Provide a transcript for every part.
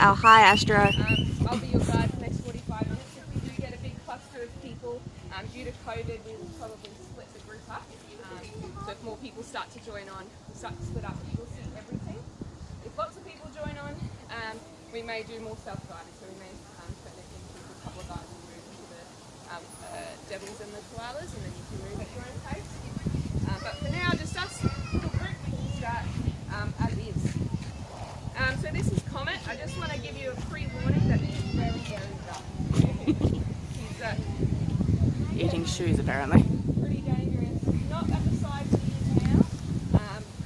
Oh, hi, Astro. I'll be your guide for the next 45 minutes. If we do get a big cluster of people, due to COVID, we will probably split the group up. So if more people start to join on, we'll start to split up, but you'll see everything. If lots of people join on, we may do more self-guided. So we may put a couple of guides and move into the devils and the koalas, and then you can move at your own pace. But for now, just us, little group, we can start as is. So this is Comet. I just want to give you a pre-warning that he's very, very rough. He's Eating shoes, apparently. pretty dangerous. Not at the size he is now,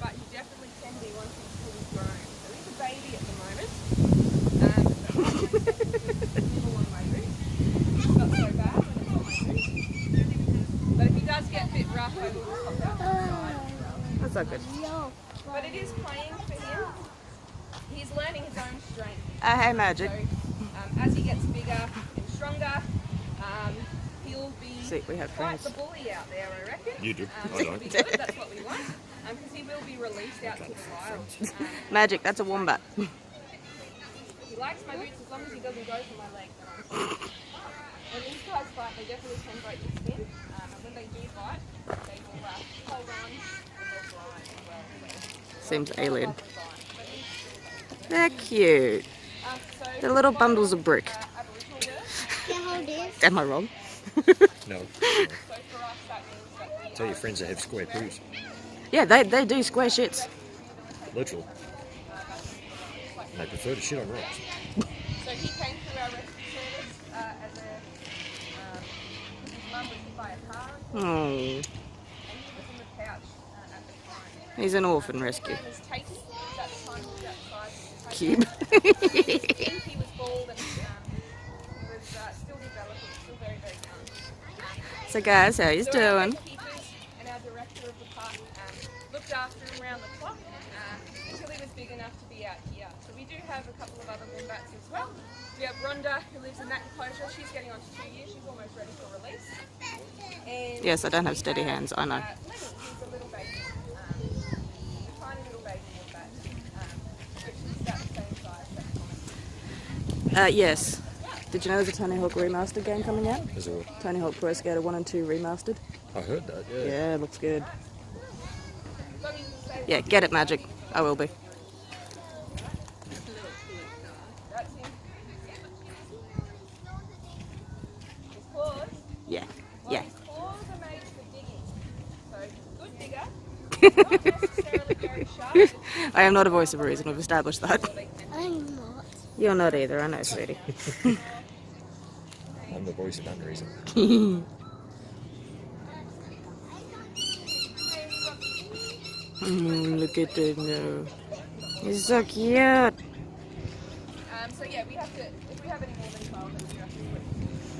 but he definitely can be once he's fully grown. So he's a baby at the moment. It's not so bad when it's on my route. But if he does get a bit rough, I will just hop out to the side. That's not good. But it is playing for him. He's learning his own strength. Hey, Magic. So, as he gets bigger and stronger, he'll be See, we have quite friends. the bully out there, I reckon. You do. I He'll don't. be good, that's what we want. Because he will be released out to the wild. Magic, that's a wombat. He likes my boots as long as he doesn't go for my leg. Then I'm fine. When these guys fight, they definitely can break your skin. And when they do fight, they will hold on and they'll grind as well. Seems alien. Lovely bind. But he's still there. They're cute. So They're little bundles of brick. Aboriginal birds. Am I wrong? No. So for us, that means that we Tell your friends they have square poos. Yeah, they do square shits. Literal. And they prefer to shit on rocks. So he came through our rescue service as a his mum was hit by a car Oh, and he was in the pouch at the time. he's an orphan rescue. His name is Tatey. At the time he was that size. Cute. He was bald and he was still developing, still very, very young. So guys, how you So our doing? keepers and our director of the park looked after him around the clock until he was big enough to be out here. So we do have a couple of other wombats as well. We have Rhonda, who lives in that enclosure. She's getting on to 2 years. She's almost ready for release. And Yes, I don't have steady hands, I know. Lenny, who's a little baby, a tiny little baby wombat, which is about the same size. That's common. Yes. Did you know there's a Tony Hawk Remastered game coming out? Is it? Tony Hawk Pro Skater 1 and 2 Remastered. I heard that, yeah. Yeah, looks good. As long as you say Yeah, get it, Magic. I will be. that's him. His claws. Yeah, Well, yeah. his claws are made for digging. So he's a good digger. Not necessarily very sharp. I am not a voice of reason, we've established that. They can I'm not. You're not either, I know, sweetie. I'm the voice of unreason. Look at him now. He's so cute. So yeah, we have to, if we have any more than 12, then we have to put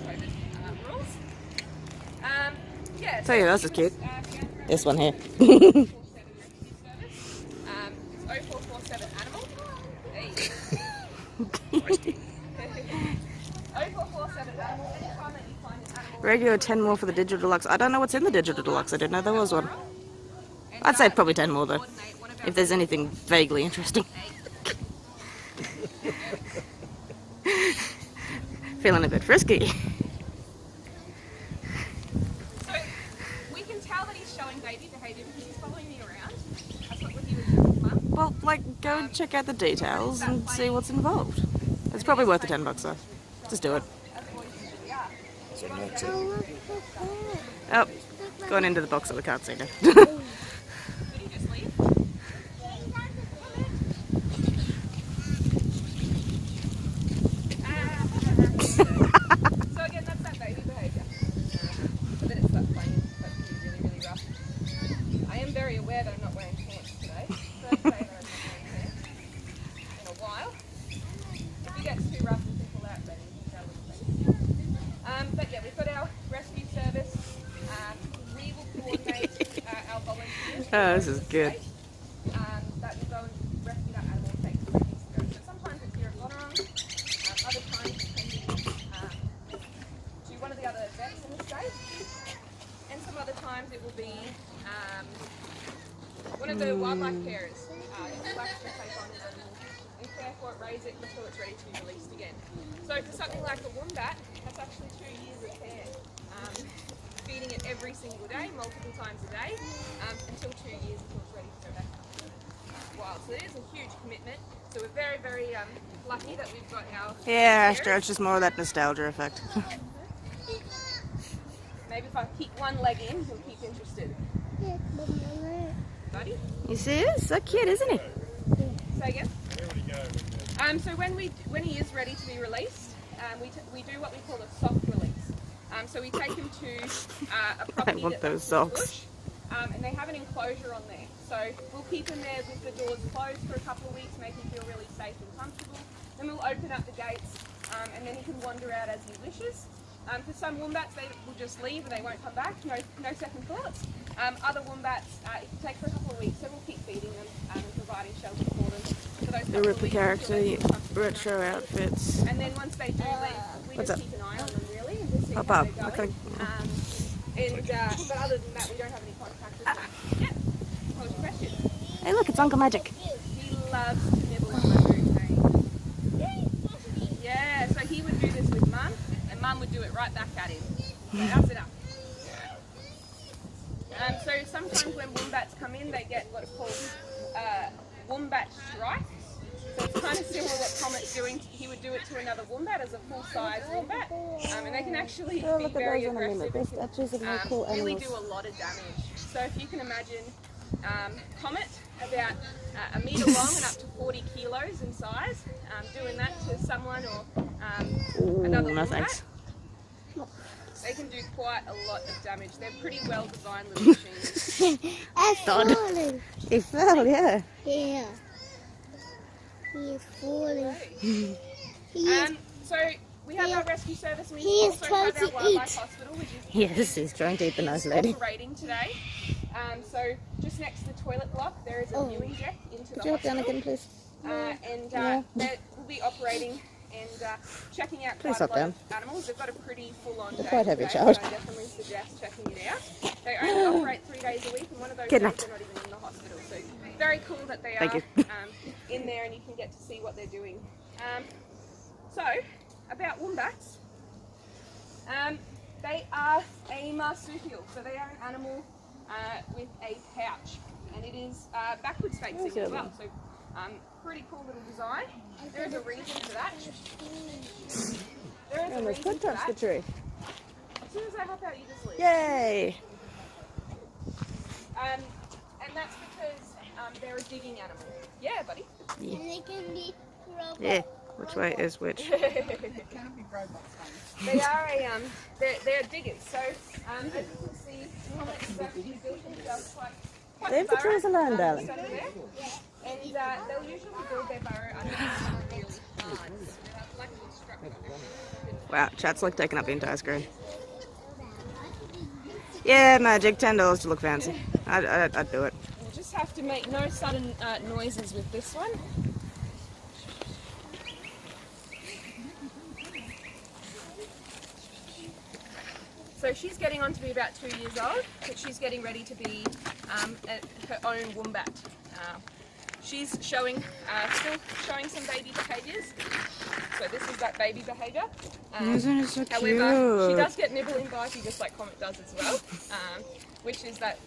COVID rules. Yeah. Tell you, this is cute. This one here. 0447 animal. Hey. 0447 animal. Anytime that you find an animal. Regular 10 more for the Digital Deluxe. I don't know what's in the Digital Deluxe. I didn't know there was one. I'd say probably 10 more though, if there's anything vaguely interesting. Feeling a bit frisky. So we can tell that he's showing baby behaviour because he's following me around. That's what he was doing with Mum. Well, like, go and check out the details and see what's involved. It's probably worth the $10 though. Just do it. As boys usually are. So not to. Oh, going into the box that we can't see now. Did he just leave? So again, that's that baby behaviour. But then it starts playing. That's really, really, really rough. I am very aware that I'm not wearing pants today. First day that I'm not wearing pants in a while. If it gets too rough and people out, then you can tell us. But yeah, we've got our rescue service. We will coordinate our volunteers. Oh, this is good. That will go and rescue that animal and take it to where it needs to go. So sometimes it's here at Bonorong, other times depending to one of the other vets in the state, and some other times it will be one of the wildlife carers. We'll actually take on as a care therefore it raise it until it's ready to be released again. So for something like a wombat, that's actually 2 years of care. Feeding it every single day, multiple times a day, until 2 years until it's ready to go back wild. So it is a huge commitment. So we're very, very lucky that we've got our... Yeah, sure, it's just more of that nostalgia effect. Maybe if I kick one leg in, he'll keep interested. Buddy? You see, it's so cute, isn't he? Say again? So when he is ready to be released, we do what we call a soft release. So we take him to a property want those socks. And they have an enclosure on there. So we'll keep him there with the doors closed for a couple of weeks, make him feel really safe and comfortable. Then we'll open up the gates, and then he can wander out as he wishes. For some wombats, they will just leave and they won't come back, no second thoughts. Other wombats, it can take for a couple of weeks, so we'll keep feeding them and providing shelter for them. For those The Ripper character, retro outfits. And then once they do leave, we What's just up? keep an eye on them really and just see Pop how up. they're What going. kind But other than that, we don't have any contact with them. Yeah. What was your question? Hey, look, it's Uncle Magic. He loves to nibble on my boot chain. Yeah, so he would do this with Mum, and Mum would do it right back at him. So that's enough. So sometimes when wombats come in, they get what's called wombat strike. So it's kind of similar to what Comet's doing. He would do it to another wombat as a full-size wombat, and they can actually be very aggressive. Really do a lot of damage. So if you can imagine Comet, about a metre long and up to 40 kilos in size, doing that to someone or another no wombat. thanks. They can do quite a lot of damage. They're pretty well designed little machines. He fell, yeah. Yeah. He is falling. So we have our rescue service. We He is also trying have our to wildlife eat. hospital, which is Yes, he's trying to eat the nice lady. operating today. So just next to the toilet block, there is a viewing deck into the Could you help down hospital. again, please? They will be operating and checking out Please quite a hop lot down. of animals. They've got a pretty full-on day quite heavy today, child. so I definitely suggest checking it out. They only operate 3 days a week, and one of those Kidnapped. days they're not even in the hospital. So very cool that they Thank are you. in there, and you can get to see what they're doing. So about wombats, they are a marsupial, so they are an animal with a pouch, and it is backwards facing as well. So pretty cool little design. There is a reason for that. There is a reason for that. tree. As soon as I hop out, you just leave. Yay! And that's because they're a digging animal. Yeah, buddy. And they can be Yeah. Which way is which? They are they're diggers. So as you can see, Comet's actually built themselves quite Leave the burrow, trees alone, darling. under there. And they'll usually build their burrow under something really hard. So they have like a little structure. Wow, chat's like taking up the entire screen. Yeah, magic, $10 to look fancy. I'd do it. We'll just have to make no sudden noises with this one. So she's getting on to be about 2 years old, but she's getting ready to be her own wombat. She's showing, still showing some baby behaviours. So this is that baby behaviour. Isn't it so However, she cute? does get nibbling biting just like Comet does as well, which is that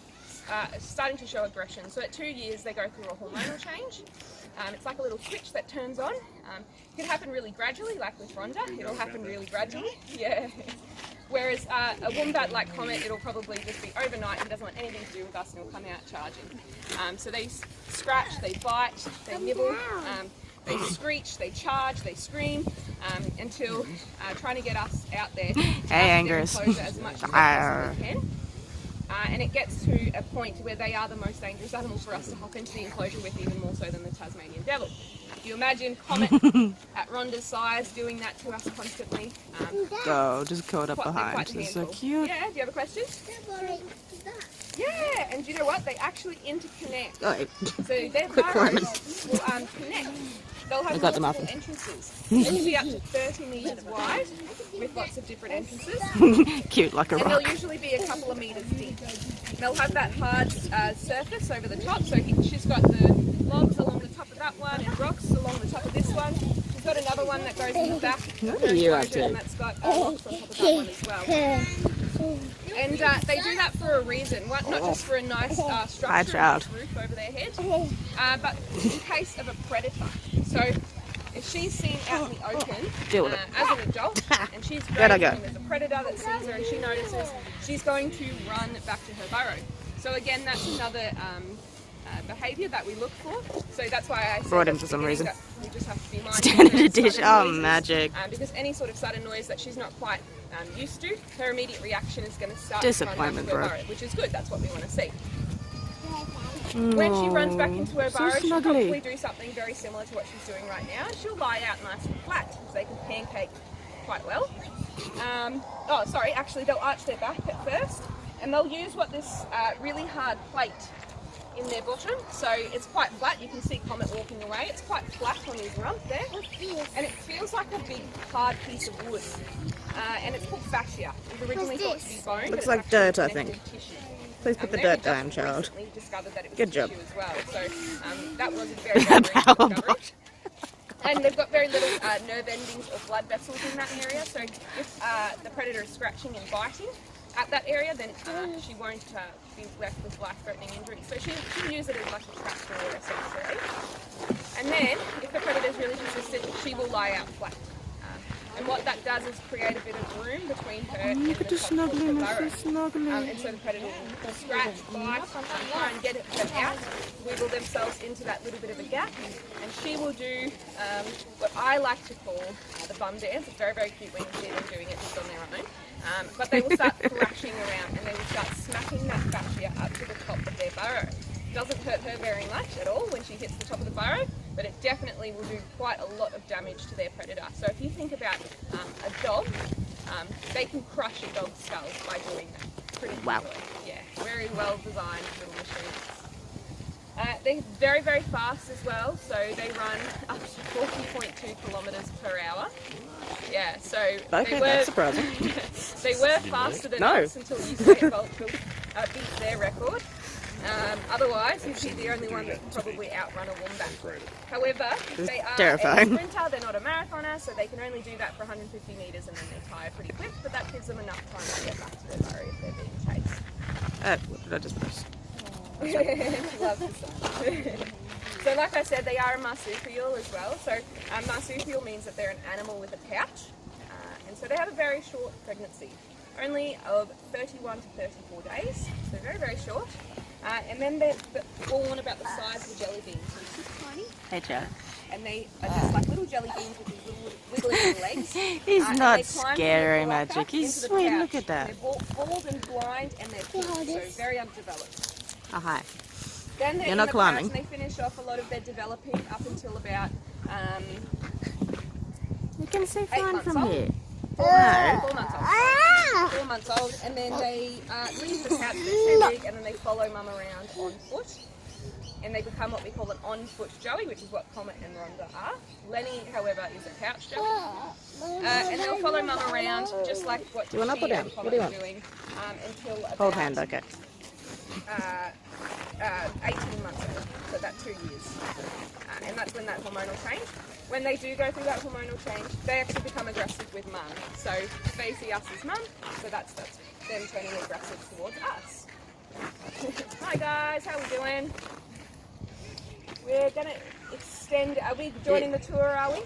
starting to show aggression. So at 2 years they go through a hormonal change. It's like a little switch that turns on. It can happen really gradually, like with Rhonda. It'll happen really gradually. Yeah. Whereas a wombat like Comet, it'll probably just be overnight. He doesn't want anything to do with us, and he'll come out charging. So they scratch, they bite, they nibble, they screech, they charge, they scream, until trying to get us out there. Hey, Angus. As much as they possibly can. And it gets to a point where they are the most dangerous animal for us to hop into the enclosure with, even more so than the Tasmanian devil. If you imagine Comet at Rhonda's size doing that to us constantly, Go, just caught up they're behind. quite the It's so handful. cute. Yeah, do you have a question? Yeah, and do you know what? They actually interconnect. Oh, So their Quick burrows will connect. They'll have got the multiple muffin. entrances. They can be up to 30 metres wide with lots of different entrances. cute like a And they'll rock. usually be a couple of metres deep. they'll have that hard surface over the top. So she's got the logs along the top of that one and rocks along the top of this one. She's got another one that goes in the back. What are you up to? And that's got rocks on top of that one as well. And they do that for a reason. Not just for a nice structure and nice roof over their head, but in case of a predator. So if she's seen out in the open as an adult and she's grazing and there's a predator that sees her and she notices, she's going to run back to her burrow. So again, that's another behaviour that we look for. So that's why I brought him for some reason. We just have to be mindful. Standard a dish. Oh, magic. Because any sort of sudden noise that she's not quite used to, her immediate reaction is going to start disappointment, to run back to her burrow, which is good. That's what we want to see. When she runs back into her burrow, she'll probably do something very similar to what she's doing right now. She'll lie out nice and flat because they can pancake quite well. Actually they'll arch their back at first and they'll use this really hard plate in their bottom. So it's quite flat. You can see Comet walking away. It's quite flat on his rump there. And it feels like a big hard piece of wood. And it's called fascia. It was originally thought to be bone. Looks like dirt, I think. Please put the dirt down, child. Good job. As well. So that was a very, very discovery. And they've got very little nerve endings or blood vessels in that area. So if the predator is scratching and biting at that area, then she won't be left with life-threatening injury. So she'll use it as like a trapdoor essentially. And then, if the predator is really persistent, she will lie out flat. And what that does is create a bit of room between her and the top of the burrow. And so the predator will scratch, bite, try and get her out, wiggle themselves into that little bit of a gap. And she will do what I like to call the bum dance. It's very, very cute when you see them doing it just on their own. But they will start thrashing around and they will start smacking that fascia up to the top of their burrow. Doesn't hurt her very much at all when she hits the top of the burrow, but it definitely will do quite a lot of damage to their predator. So if you think about a dog, they can crush a dog's skull by doing that pretty easily. Yeah, very well designed little machines. They're very, very fast as well, so they run up to 40.2 kilometres per hour. Yeah, so that's surprising. They were faster than us until Usain Bolt beat their record. Otherwise, he'd be the only one that can probably outrun a wombat. However, they are terrifying. a sprinter, they're not a marathoner, so they can only do that for 150 metres and then they tire pretty quick, but that gives them enough time to get back to their burrow if they're being chased. What did I just press? She loves the sun. So like I said, they are a marsupial as well. So marsupial means that they're an animal with a pouch. And so they have a very short pregnancy, only of 31 to 34 days, so very, very short. And then they're born about the size of a jelly bean, so it's just tiny. Hey, Joe. And they are just like little jelly beans with these little wiggly little legs. He's not scary, Magic. He's sweet. Look at that. They're bald and blind and they're pink, so very undeveloped. Oh, hi. Then they're You're not climbing. And they finish off a lot of their developing up until about You can see 8 fine months from old. here. 4 months old. 4 months old, and then they leave the pouch, they're too big, and then they follow mum around on foot. And they become what we call an on-foot joey, which is what Comet and Rhonda are. Lenny, however, is a pouch joey. And they'll follow mum around just like what she and Comet are doing until about Hold hand, okay. 18 months old, so about 2 years. And that's when that hormonal change. When they do go through that hormonal change, they actually become aggressive with mum. So they see us as mum, so that's them turning aggressive towards us. Hi guys, how we doing? We're gonna extend, are we joining the tour, are we?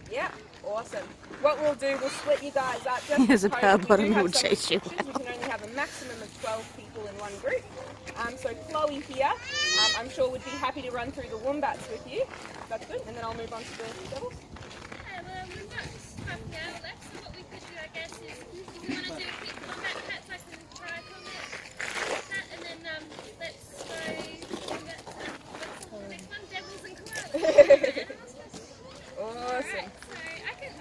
Yeah, awesome. What we'll do, we'll split you guys up. Here's a power bottom who will chase you. We can only have a maximum of 12 people in one group. So Chloe here, I'm sure would be happy to run through the wombats with you. That's good, and then I'll move on to the devils. Well, we've got half an hour left, so what we could do, I guess, is we want to do a quick combat cat, so I can try a combat cat, and then let's go what's the next one? Devils and koalas. Awesome. So I can,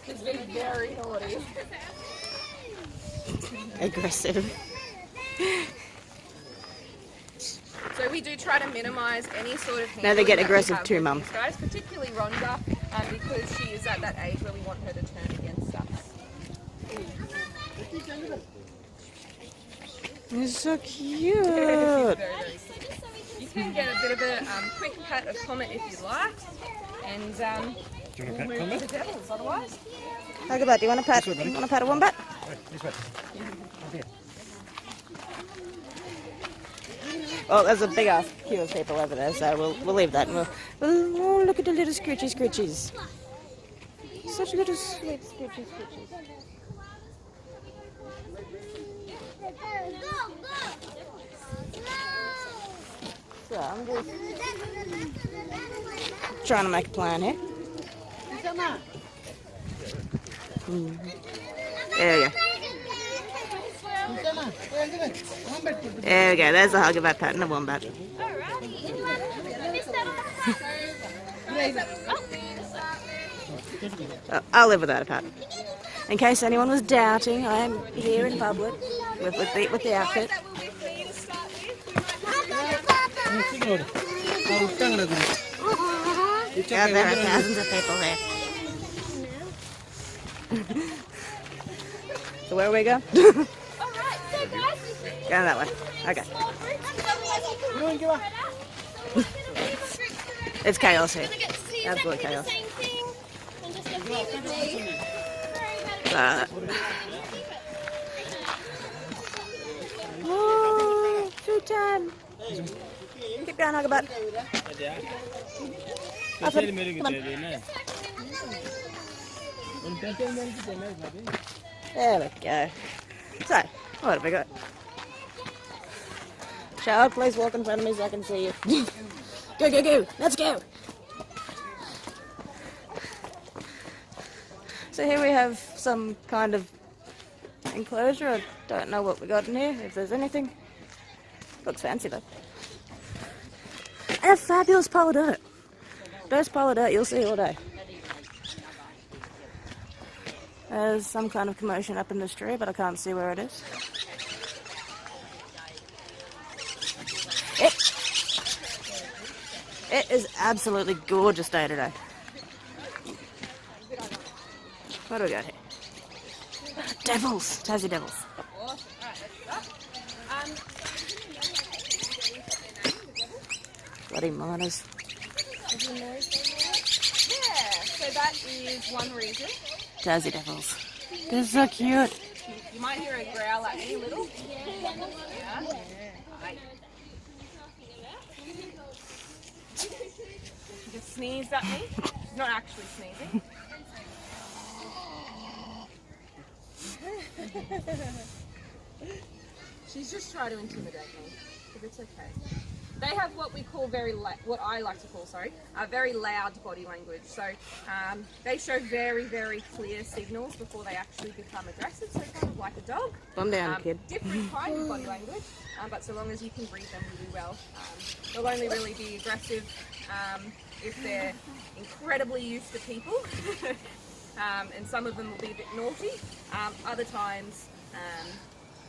She's been very naughty. Aggressive. So we do try to minimise any sort of Now they get handling that we aggressive have too, with Mum. these guys, particularly Rhonda, because she is at that age where we want her to turn against us. It's so cute. Very, very cute. You can get a bit of a quick pat of Comet if you like, and Do you want to pet move Comet? the devils otherwise. How about, do you want to pat? You want to pat a wombat? This way. Up here. Oh, there's a big ass queue of people over there, so we'll leave that. And oh, look at the little scritchies. Such little sweet scritchies. So I'm just trying to make a plan here. There we go. There we go. There's a hugabat pat and a wombat. Oh, I'll live without a pat. In case anyone was doubting, I am here in public with the outfit. God, there are thousands of people here. So where are we going? Going that way. Okay. It's chaos here. Absolute chaos. Oh, food time. Keep going, Hugabat. Up it. Come on. There we go. So, what have we got? Child, please walk in front of me so I can see you. Go. Let's go. So here we have some kind of enclosure. I don't know what we got in here, if there's anything. Looks fancy though. And a fabulous pile of dirt. Best pile of dirt you'll see all day. There's some kind of commotion up in this tree, but I can't see where it is. It is absolutely gorgeous day today. What do we got here? Devils! Tassie devils. Bloody miners. Yeah, so that is one reason. Tassie devils. They're so cute. You might hear a growl at me a little. Yeah. Right. She just sneezed at me. She's not actually sneezing. She's just trying to intimidate me, but it's okay. They have what we call what I like to call, very loud body language. So they show very, very clear signals before they actually become aggressive. So kind of like a dog. Calm down, kid. Different kind of body language, but so long as you can read them really well, they'll only really be aggressive if they're incredibly used to people. And some of them will be a bit naughty. Other times,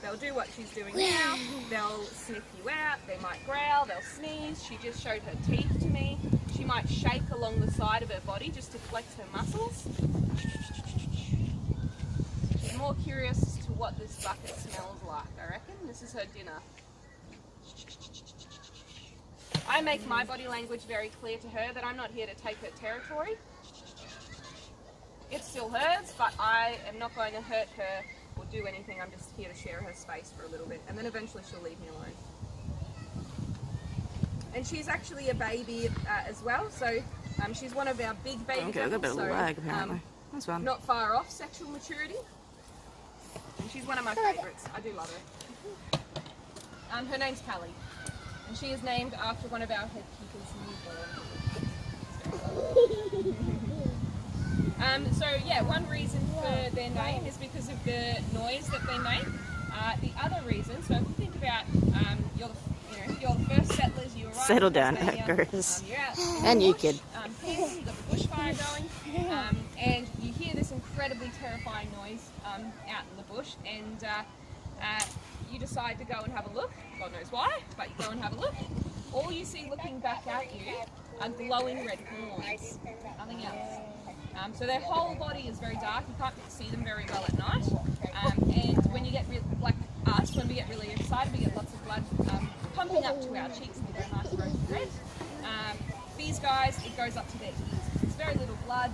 they'll do what she's doing now. They'll sniff you out. They might growl. They'll sneeze. She just showed her teeth to me. She might shake along the side of her body just to flex her muscles. She's more curious as to what this bucket smells like, I reckon. This is her dinner. I make my body language very clear to her that I'm not here to take her territory. It's still hers, but I am not going to hurt her or do anything. I'm just here to share her space for a little bit, and then eventually she'll leave me alone. And she's actually a baby as well, so she's one of our big baby Okay, I've got a bit of so, lag apparently. That's fun. not far off sexual maturity. And she's one of my favourites. I do love her. Her name's Callie, and she is named after one of our head keepers newborn. So yeah, one reason for their name is because of the noise that they make. The other reason, so if you think about you're the first settlers, you arrive. Settle down, Tasmania, Chris. you're out And you, bush, kid. You've got the bushfire going, and you hear this incredibly terrifying noise out in the bush, and you decide to go and have a look. God knows why, but you go and have a look. All you see looking back at you are glowing red horns, nothing else. So their whole body is very dark. You can't see them very well at night. And when you get like us, when we get really excited, up to our cheeks and they go nice rosy red. These guys, it goes up to their ears. There's very little blood,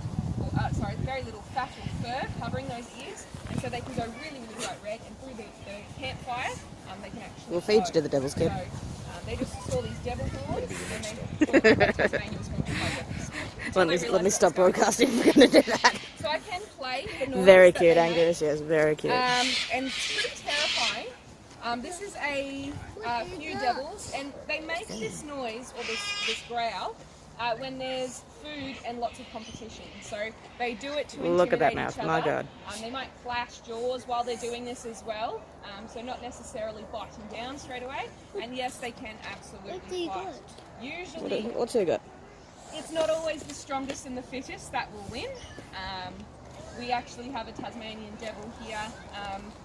very little fat or fur covering those ears, and so they can go really, really bright red, and through the campfire, they can actually We'll feed you glow. to the devil's kid. So, they just saw these devil horns, and they thought that Tasmania was going to play devils. Until they Let me realised stop what was going on. broadcasting if we're going to do that. So I can play the noise Very that cute, they make. Angus. Yes, very cute. And it's pretty terrifying. This is a few devils, and they make this noise, or this growl, when there's food and lots of competition. So they do it to intimidate Look at that each mouth, other. my God. They might flash jaws while they're doing this as well, so not necessarily biting down straight away. And yes, they can absolutely fight. Usually, What's he got? it's not always the strongest and the fittest that will win. We actually have a Tasmanian devil here,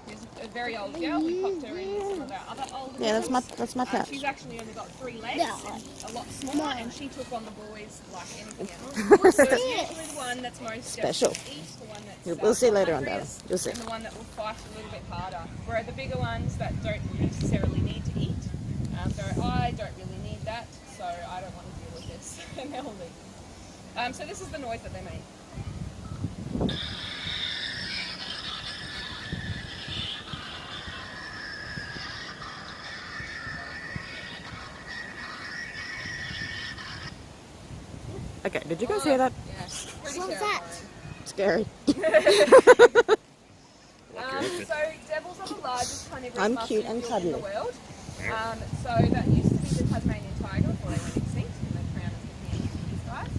who's a very old girl. We popped her in with some of our other older Yeah, devils. that's my pouch. She's actually only got 3 legs and a lot smaller, and she took on the boys like anything else. So it's usually the one that's most Special. desperate to eat, the one that's We'll see later on, hungriest, darling. You'll see. and the one that will fight a little bit harder. Where the bigger ones that don't necessarily need to eat, go, I don't really need that, so I don't want to deal with this, and they'll leave. So this is the noise that they make. Okay, did you guys hear that? Yes, pretty What's terrifying. that? Scary. So devils are the largest carnivorous I'm cute and marsupial in the cuddly. world. So that used to be the Tasmanian tiger before they went extinct, and they crowned as the king of these guys.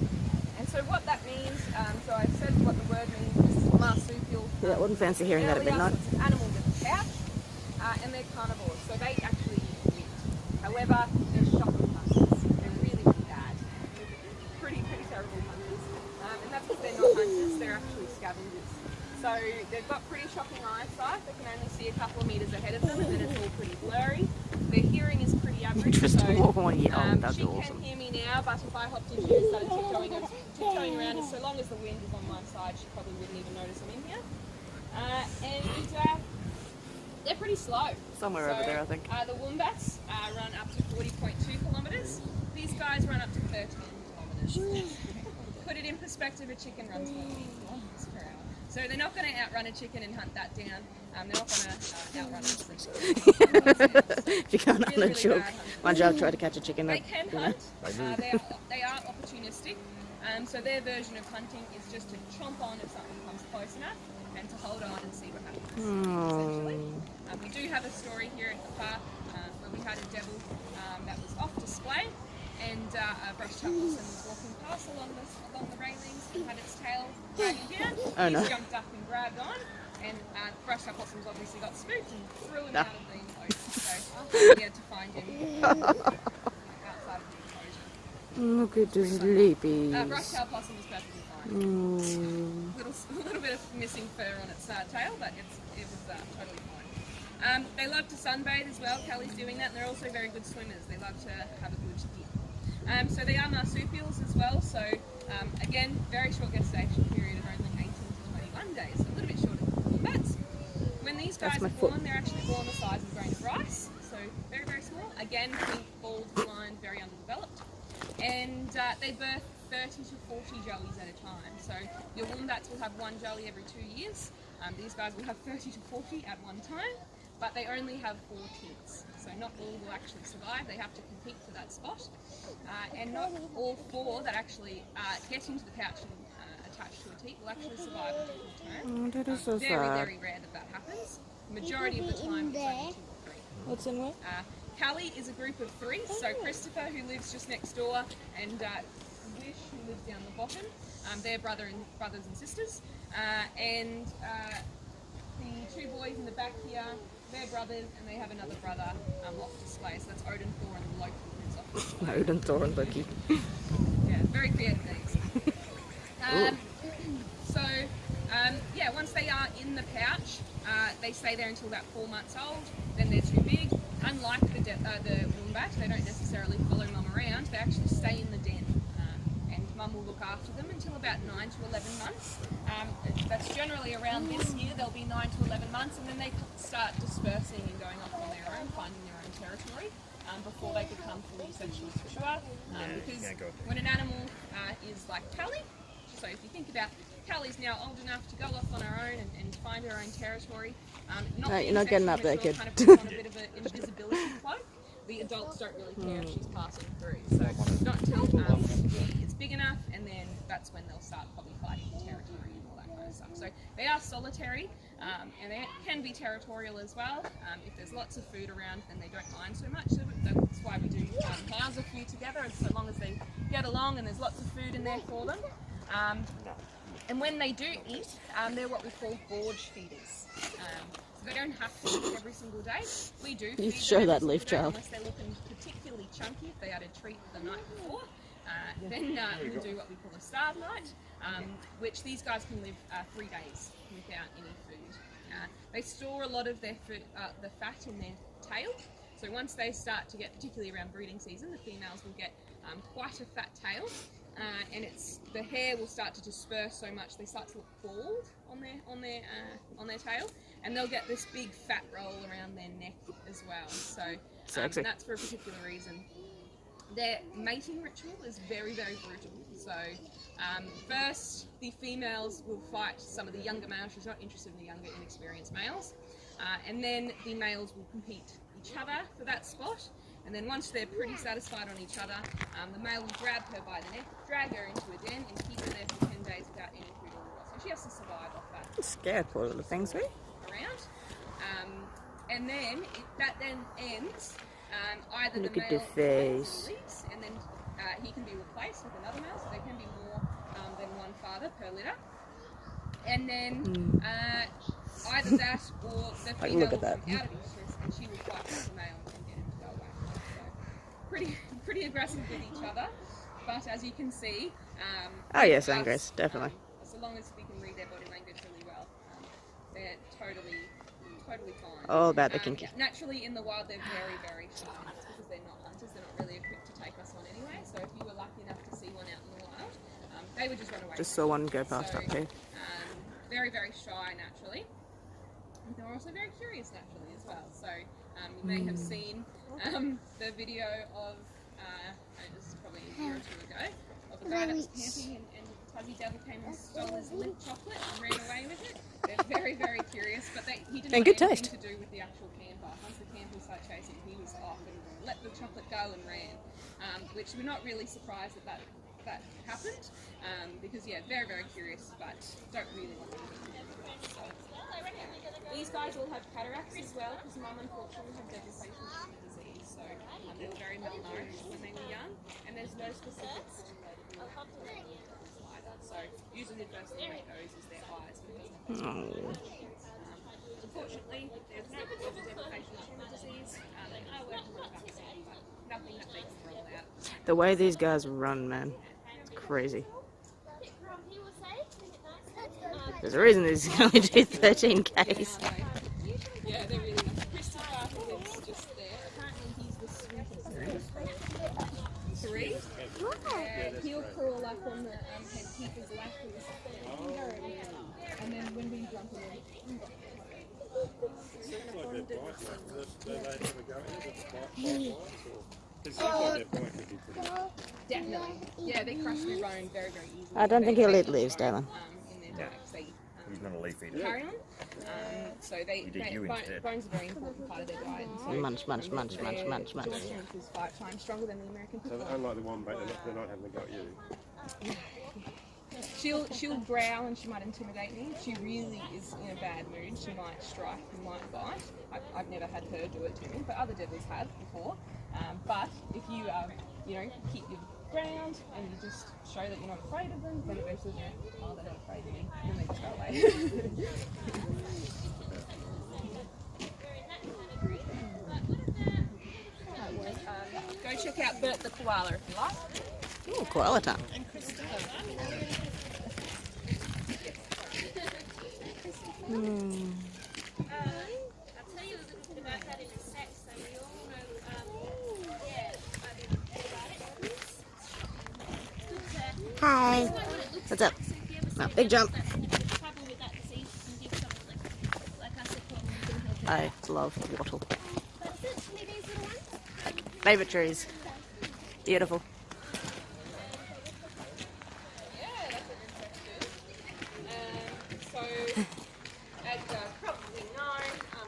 And so what that means, so I said what the word means. This is marsupial. Yeah, I wouldn't fancy hearing that at Earlier, midnight. so it's an animal with a pouch, and they're carnivores, so they actually eat meat. However, they're shocking hunters. They're really, really bad. Pretty terrible hunters. And that's because they're not hunters, they're actually scavengers. So they've got pretty shocking eyesight. They can only see a couple of metres ahead of them, and then it's all pretty blurry. Their hearing is pretty average. Interesting. So, Oh, yeah, that'd she be awesome. can hear me now, but if I hopped into and started tiptoeing around, and so long as the wind is on my side, she probably wouldn't even notice I'm in here. And they're pretty slow. Somewhere over there, I think. The wombats run up to 40.2 kilometres. These guys run up to 13 kilometres. Put it in perspective, a chicken runs 14 kilometres per hour. So they're not going to outrun a chicken and hunt that down. They're not going to outrun us. If you can't Really, on a choke. bad hunters. My job tried to catch a chicken. They That, can you know. hunt. They are opportunistic. So their version of hunting is just to chomp on if something comes close enough and to hold on and see what happens. Essentially. We do have a story here at the park where we had a devil that was off display, and a brush-tail possum was walking past along the railings and had its tail dragging down. Oh, He no. jumped up and grabbed on, and brush-tail possums obviously got spooked and threw him out of the enclosure. So we had to find him outside of the enclosure. Look at the sleepy. Brush-tail possum is perfectly fine. A little bit of missing fur on its tail, but it was totally fine. They love to sunbathe as well. Callie's doing that, and they're also very good swimmers. They love to have a good dip. So they are marsupials as well. So again, very short gestation period of only 18 to 21 days, so a little bit shorter than wombats. When these guys my are foot. born, they're actually born the size of a grain of rice. So very, very small. Again, pink, bald, blind, very underdeveloped. And they birth 30 to 40 jollies at a time. So your wombats will have 1 jolly every 2 years. These guys will have 30 to 40 at one time, but they only have 4 teats. So not all will actually survive. They have to compete for that spot. And not all 4 that actually get into the pouch and attach to a teat will actually survive until full term. Oh, that is so Very, sad. very rare that happens. The majority of the time it's only 2 or 3. What's in where? Callie is a group of 3, so Christopher, who lives just next door, and Wish, who lives down the bottom. They're brothers and sisters. And the 2 boys in the back here, they're brothers, and they have another brother off display. So that's Odin, Thor, and Loki, who's off display. Odin, Thor, and Loki. Yeah, very creative names. Yeah, once they are in the pouch, they stay there until about 4 months old. Then they're too big. Unlike the wombat, they don't necessarily follow mum around. They actually stay in the den, and mum will look after them until about 9 to 11 months. That's generally around this year. They'll be 9 to 11 months, and then they start dispersing and going off on their own, finding their own territory. before they become fully sexually mature. Because yeah, go there. when an animal is like Callie, so if you think about Callie's now old enough to go off on her own and find her own territory. No, being you're not getting sexually up there, mature kid. Kind of puts on a bit of an invisibility cloak. The adults don't really care if she's passing through. So not until it's big enough, and then that's when they'll start probably fighting for territory and all that kind of stuff. So they are solitary, and they can be territorial as well. If there's lots of food around, then they don't mind so much. So that's why we do house a few together, and so long as they get along and there's lots of food in there for them. And when they do eat, they're what we call gorge feeders. So they don't have to eat every single day. We do feed show them that every leaf single day, child. unless they're looking particularly chunky, if they had a treat the night before. Then we do what we call a starve night, which these guys can live 3 days without any food. They store a lot of their food, the fat in their tail. So once they start to get, particularly around breeding season, the females will get quite a fat tail. And the hair will start to disperse so much they start to look bald on their tail, and they'll get this big fat roll around their neck as well. So that's for a particular reason. Their mating ritual is very, very brutal. So first, the females will fight some of the younger males. She's not interested in the younger, inexperienced males, and then the males will compete each other for that spot. And then once they're pretty satisfied on each other, the male will grab her by the neck, drag her into a den, and keep her there for 10 days without any food or water. So she has to survive off that. I'm scared, poor little things, we. Around. And then that then ends. Either Look the at male the face. leaves, and then he can be replaced with another male. So there can be more than one father per litter. And then either that or the female look will at that. come out of estrus, and she will fight with the male and get him to go away. So pretty aggressive with each other. But as you can see, Oh yes, us, Angus, definitely. so long as we can read their body language really well, they're totally fine. All about the kinky. Naturally, in the wild, they're very, very shy. That's because they're not hunters. They're not really equipped to take us on anyway. So if you were lucky enough to see one out in the wild, they would just run away. Just saw one go past up here. Very, very shy naturally. And they're also very curious naturally as well. So you may have seen the video of, this is probably a year or two ago, of a guy that was camping and Tassie Devil came and stole his Lindt chocolate and ran away with it. They're very, very curious, but he didn't And have good anything taste. to do with the actual camper. Once the camper started chasing him, he was off and let the chocolate go and ran, which we're not really surprised that happened, because yeah, very, very curious, but don't really want anything to do with it. So, these guys all have cataracts as well, because mum unfortunately had devastating kidney disease, so they were very malnourished when they were young, and there's no specific so usually the first thing that goes is their eyes, but it doesn't. Unfortunately, there's no devastating kidney disease. They are working on a vaccine, but nothing that they can roll out. The way these guys run, man, it's crazy. There's a reason these can only do 13 Ks. Yeah, they're really nice. Christopher lives just there. Apparently he's the sweetest. 3. He'll crawl up on the headkeeper's lap and then when we jump in, definitely. Yeah, they crush through bone very, very easily. I don't think he'll eat leaves, Dylan. In their bags, they He's not a leaf eater. carry on. So bones are a very important part of their diet. So Munch, munch, munch, munch, munch, munch. jaw strength is 5 times stronger than the American So pit bull. unlike the wombat, they're not having a go at you. She'll growl and she might intimidate me. She really is in a bad mood. She might strike and might bite. I've never had her do it to me, but other devils have before. But if you keep your ground and you just show that you're not afraid of them, then eventually they're not afraid of me, then they just go away. Go check out Bert the koala if you like. Ooh, koala time. I'll tell you a little bit about that in a sec, so we all know, Hi. What's up? No, big jump. trouble with that disease, you can give something like us a problem, we can help it. I love wattle. But essentially these little ones, Favourite trees. Beautiful. Yeah, that's what interested. So, as probably know,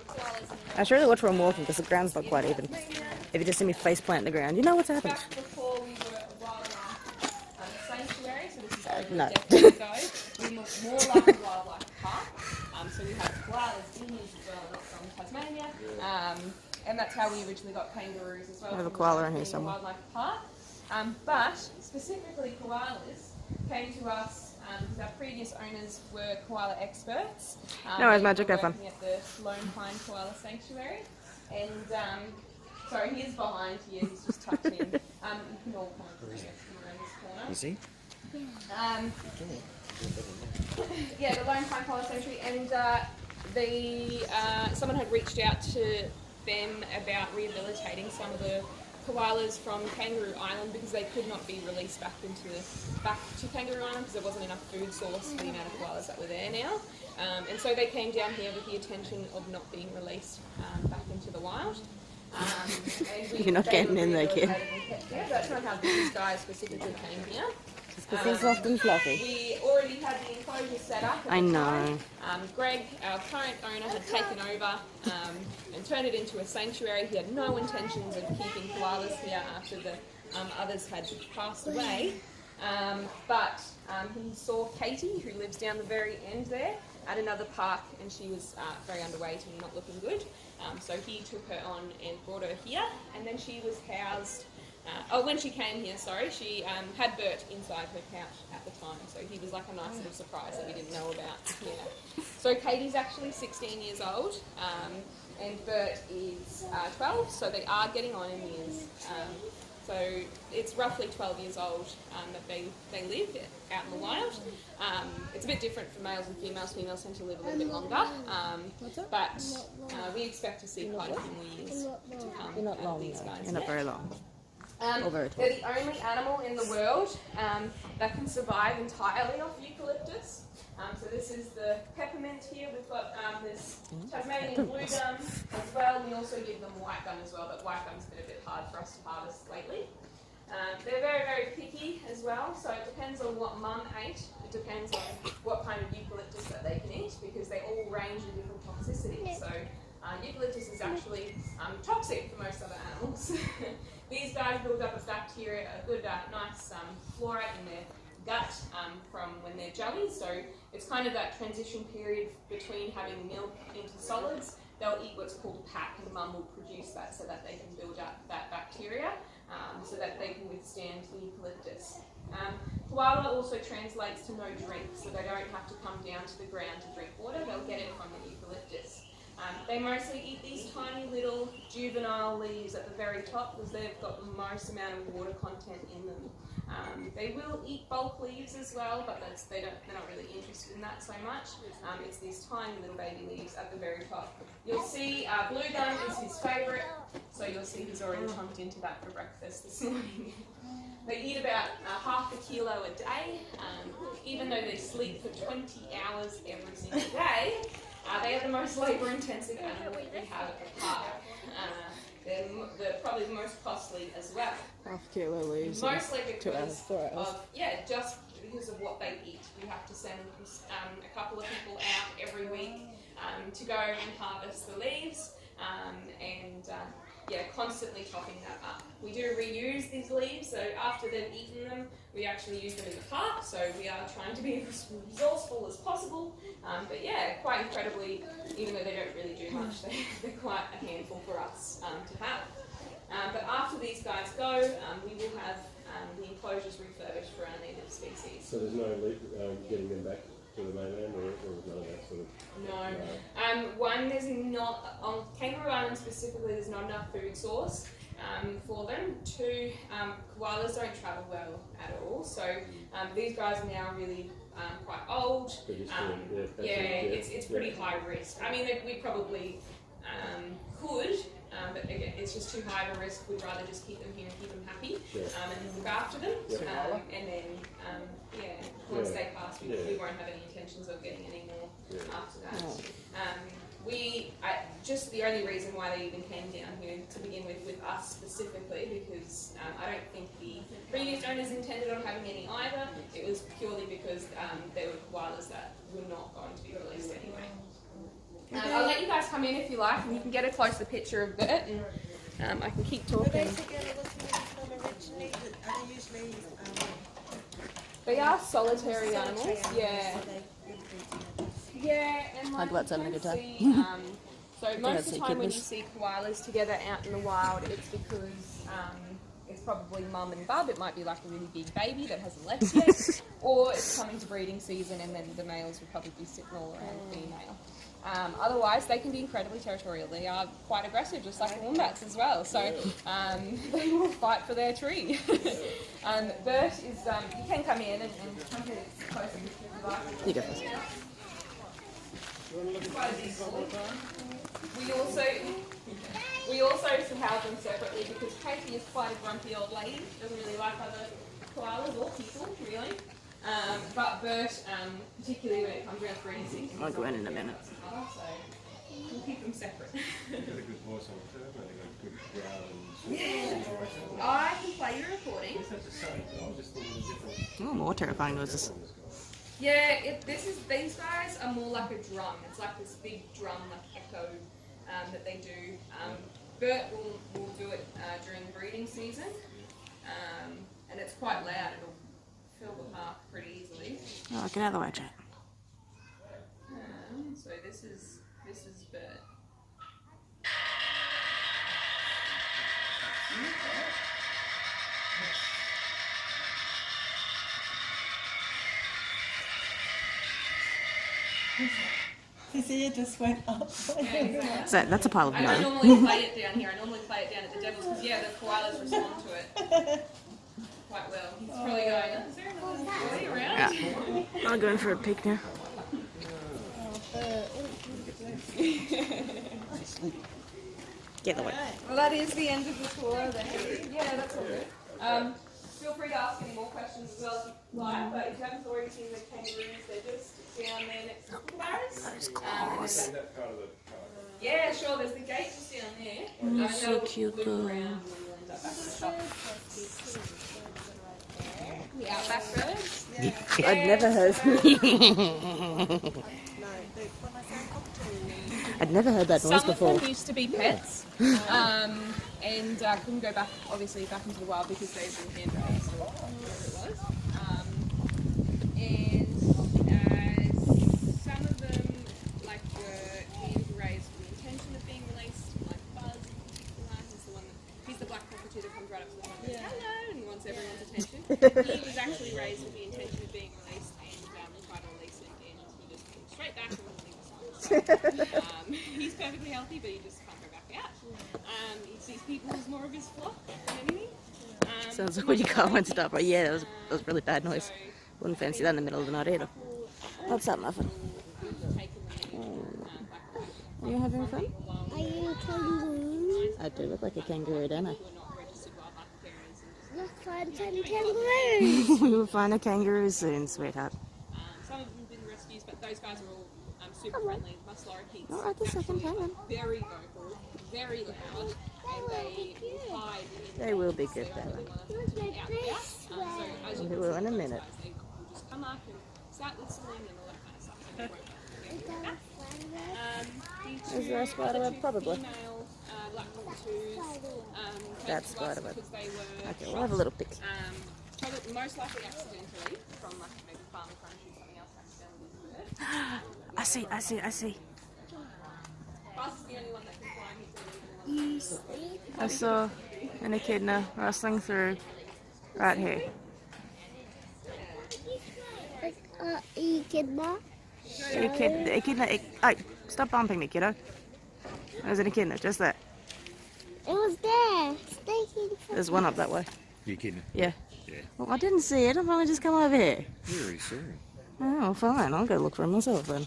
koalas I should really watch where I'm walking because the ground's not quite even. If you just see me face plant in the ground, you know what's happened. back before we were a wildlife sanctuary, so this is over No. a decade ago. We looked more like a wildlife park. So we had koalas in here as well, not from Tasmania. And that's how we originally got kangaroos as well. I have a from koala in here being a somewhere. Wildlife park. But specifically koalas came to us because our previous owners were koala experts. No worries, they Magic, were have fun. working at the Lone Pine Koala Sanctuary. And sorry, he is behind here, he's just tucked in. You can all kind of around this corner. You see? Yeah, the Lone Pine Koala Sanctuary, and someone had reached out to them about rehabilitating some of the koalas from Kangaroo Island because they could not be released back to Kangaroo Island because there wasn't enough food source for the amount of koalas that were there now. And so they came down here with the intention of not being released back into the wild. You're not getting in there, kid. Yeah, that's not how these guys specifically came here. Because he's soft and fluffy. We already had the enclosure set up. At I the know. time. Greg, our current owner, had taken over and turned it into a sanctuary. He had no intentions of keeping koalas here after the others had passed away. But he saw Katie, who lives down the very end there, at another park, and she was very underweight and not looking good. So he took her on and brought her here, and then she was housed. When she came here, she had Bert inside her couch at the time, so he was like a nice little surprise that we didn't know about. Yeah. So Katie's actually 16 years old, and Bert is 12, so they are getting on in years. So it's roughly 12 years old that they live out in the wild. It's a bit different for males and females. Females tend to live a little bit longer, but we expect to see quite a few more years to come. You're not long, these though. guys. You're not very long. They're the only animal in the world that can survive entirely off eucalyptus. So this is the peppermint here. We've got this Tasmanian blue gum as well. We also give them white gum as well, but white gum's been a bit hard for us to harvest lately. They're very, very picky as well, so it depends on what mum ate. It depends on what kind of eucalyptus that they can eat, because they all range in different toxicity. So eucalyptus is actually toxic for most other animals. These guys build up a bacteria, a good, nice flora in their gut from when they're jellies. So it's kind of that transition period between having milk into solids. They'll eat what's called PAC, and mum will produce that so that they can build up that bacteria so that they can withstand the eucalyptus. Koala also translates to no drink, so they don't have to come down to the ground to drink water. They'll get it from the eucalyptus. They mostly eat these tiny little juvenile leaves at the very top because they've got the most amount of water content in them. They will eat bulk leaves as well, but they're not really interested in that so much. It's these tiny little baby leaves at the very top. You'll see blue gum is his favourite, so you'll see he's already chomped into that for breakfast this morning. They eat about half a kilo a day, even though they sleep for 20 hours every single day. They are the most labour-intensive animal that we have at the park. They're probably the most costly as well. Half kilo leaves. Mostly because 2 hours, 4 hours. just because of what they eat. We have to send a couple of people out every week to go and harvest the leaves constantly topping that up. We do reuse these leaves, so after they've eaten them, we actually use them in the park, so we are trying to be as resourceful as possible. But yeah, quite incredibly, even though they don't really do much, they're quite a handful for us to have. But after these guys go, we will have the enclosures refurbished for our native species. So there's no getting them back to the mainland, or none of that sort of? No. One, there's not, on Kangaroo Island specifically, there's not enough food source for them. Two, koalas don't travel well at all, so these guys are now really quite old. It's pretty high risk. I mean, we probably could, but again, it's just too high of a risk. We'd rather just keep them here and keep them happy and look after them. And then, once they pass, we won't have any intentions of getting any more after that. just the only reason why they even came down here to begin with us specifically, because I don't think the previous owners intended on having any either. It was purely because there were koalas that were not going to be released anyway. I'll let you guys come in if you like, and you can get a closer picture of Bert, and I can keep talking. They are solitary animals, yeah. Yeah, and like, Hugbat's having a good time. So most of the time when you see koalas together out in the wild, it's because it's probably mum and bub. It might be like a really big baby that hasn't left yet, or it's coming to breeding season, and then the males will probably be sitting all around the female. Otherwise, they can be incredibly territorial. They are quite aggressive, just like the wombats as well. So they will fight for their tree. Bert is, you can come in and come here closer if you like. You go first. Quite a big bully. We also house them separately because Katie is quite a grumpy old lady. Doesn't really like other koalas or people, really. But Bert, particularly when it comes around breeding season, I'll go in a minute. So we'll keep them separate. They've got a good voice on the turn, they've got good growl and Yeah. I can play your recording. Is that the same? I just thought it was different. Oh, more terrifying noises. Yeah, these guys are more like a drum. It's like this big drum, like echo, that they do. Bert will do it during the breeding season, and it's quite loud. It'll fill the park pretty easily. Oh, get out of the way, Jack. So this is Bert. His ear just went up. So that's a pile of I don't blood. normally play it down here. I normally play it down at the Devils because the koalas respond to it quite well. He's probably going, is there another boy around? Yeah. I'm going for a peek now. Get the way. Well, that is the end of the tour. Yeah, that's all good. Feel free to ask any more questions as well if you like, but if you haven't already seen the kangaroos, they're just down there next to the kookaburras. Those claws. That part of the park. Yeah, sure, there's the gate just down there. So cute though. Around when we'll end up back at the shop. The outback birds. I'd never heard. I'd never heard that noise Some before. of them used to be pets, and couldn't go back, obviously, back into the wild because they've been hand raised or whatever it was. And some of them, like, were hand raised with the intention of being released. Like Buzz, in particular, he's the one he's the black cockatoo that comes right up to the front and goes, hello, and wants everyone's attention. He was actually raised with the intention of being released, and we tried to release him, and he just came straight back and wouldn't leave us alone. So, he's perfectly healthy, but he just can't go back out. He sees people as more of his flock than anything. Sounds like when your car went stop. But yeah, that was really bad noise. Wouldn't fancy that in the middle of the night either. What's up, Muffin? Are you having fun? Are you a kangaroo? I do look like a kangaroo, don't I? Let's find 10 kangaroos. We will find a kangaroo soon, sweetheart. Some of them have been rescues, but those guys are all super friendly. Musclorokeets. All right, the second time. Very vocal, very loud, and they hide. They will be good, Bella. Look at this So way. as you We can will see, in a those minute. guys, they will just come up and start listening and all that kind of stuff. So they won't have to Is there a spider web? Probably. female black cockatoos. That's spider web. Because they were Okay, we'll have a little pick. probably most likely accidentally from like maybe farming crunch or something else accidentally. I see. Buzz is the only one that can climb. He's the only one. I saw an echidna rustling through right here. Echidna. Hey, stop bumping me, kiddo. There's an echidna, just there. It was there. Sneaking from There's one up that way. You kidding? Yeah. Yeah. Well, I didn't see it. I've only just come over here. Very soon. Oh, fine. I'll go look for him myself then.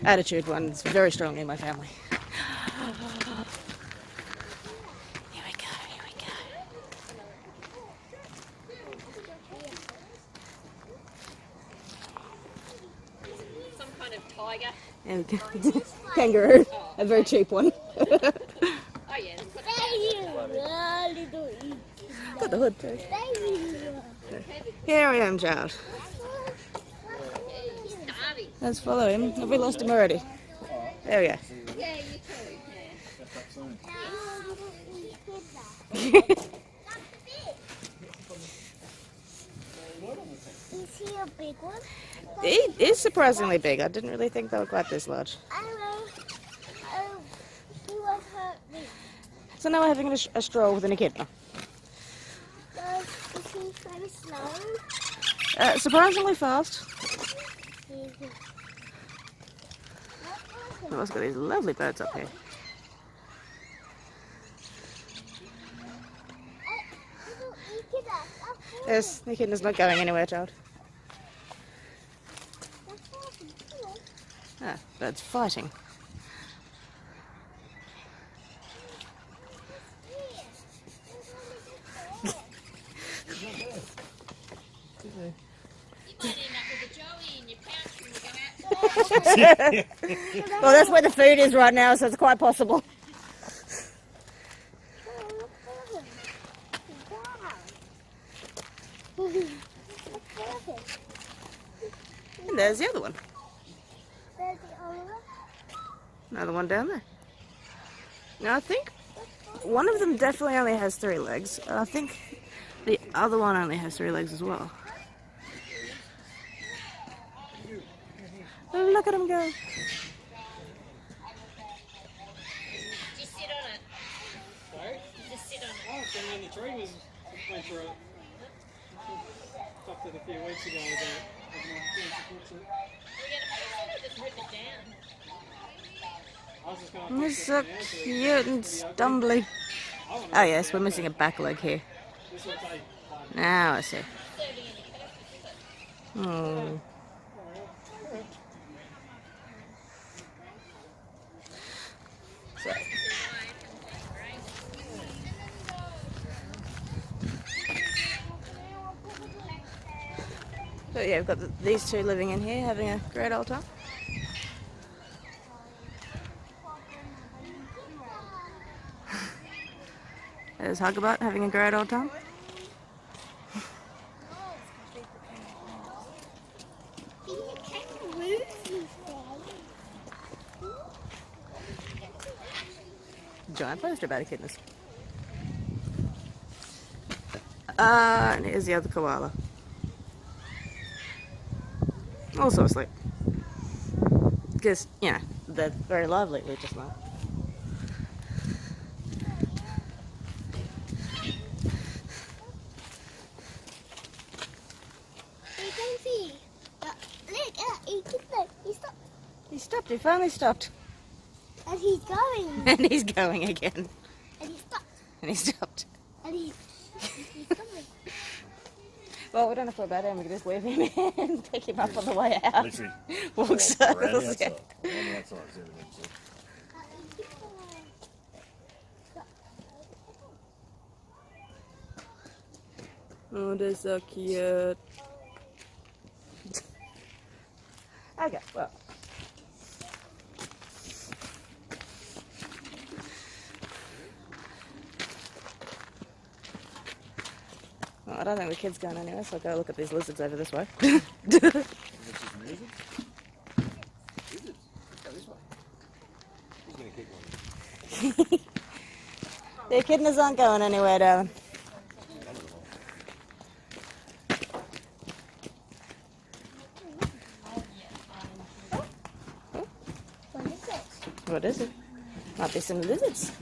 Attitude one's very strong in my family. Here we go. a tiger. And kangaroo, a very cheap one. Oh yeah, they've got Got the hood too. Baby. Here I am, child. starving. Let's follow him. Have we lost him already? There we go. Yeah, you too. Is he a big one? He is surprisingly big. I didn't really think they were quite this large. I know. He won't hurt me. So now we're having a stroll with an echidna. Is he very slow? Surprisingly fast. He's We've also got these lovely birds up here. Yes, the echidna's not going anywhere, child. Ah, birds fighting. You might end up with a joey in your pouch when you go out. Well, that's where the food is right now, so it's quite possible. And there's the other one. Another one down there. Now I think one of them definitely only has 3 legs. I think the other one only has 3 legs as well. Look at him go. Just sit on it. Sorry? Just sit on it. Oh, so when the tree was went for it. Stopped it a few weeks ago with an opportunity to fix it. We're going to fix it or just rip it down? I was just going to He's so cute and stumbly. Oh yes, we're missing a back leg here. This will take Now I see. Oh. So, so yeah, we've got these two living in here having a great old time. There's Hugabutt having a great old time. Giant poster about echidnas. And here's the other koala. Also asleep. Because, you know, they're very lively just now. He stopped, he finally stopped. And he's going. And he's going again. And he stopped. And he stopped. And he's coming. Well, we don't have to worry about him, we can just leave him and pick him up on the way out. Literally. Walk Around the circles. outside. Around the outside is everything. So. Oh, they're so cute. Okay, well. Well, I don't think the kid's going anywhere, so I'll go look at these lizards over this way. The echidnas aren't going anywhere, darling. What is it? Might be some lizards.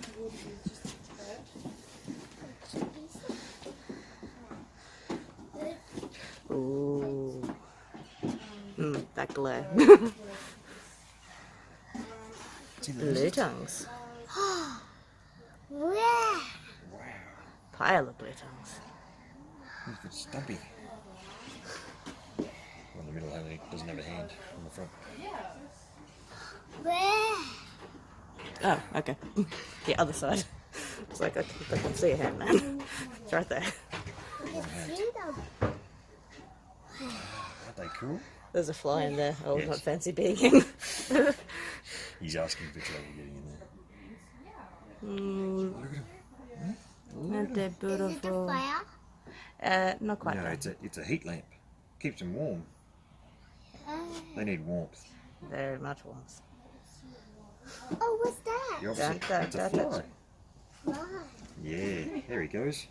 Ooh. That glare. Blue tongues. Wow. Pile of blue tongues. Look at Stumpy. In the middle, doesn't have a hand on the front. Wow. Oh, okay. The other side. It's like I can see a hand, man. It's right there. Aren't they cool? There's a fly in there. I would Yes. not fancy being in. He's asking for trouble getting in there. Mm, Look at him. aren't they Is it a beautiful? fire? Not quite. No, though. it's a heat lamp. Keeps them warm. They need warmth. Very much warmth. Oh, what's that? The opposite. Don't That's a touch fly. it. Fly. Yeah, there he goes.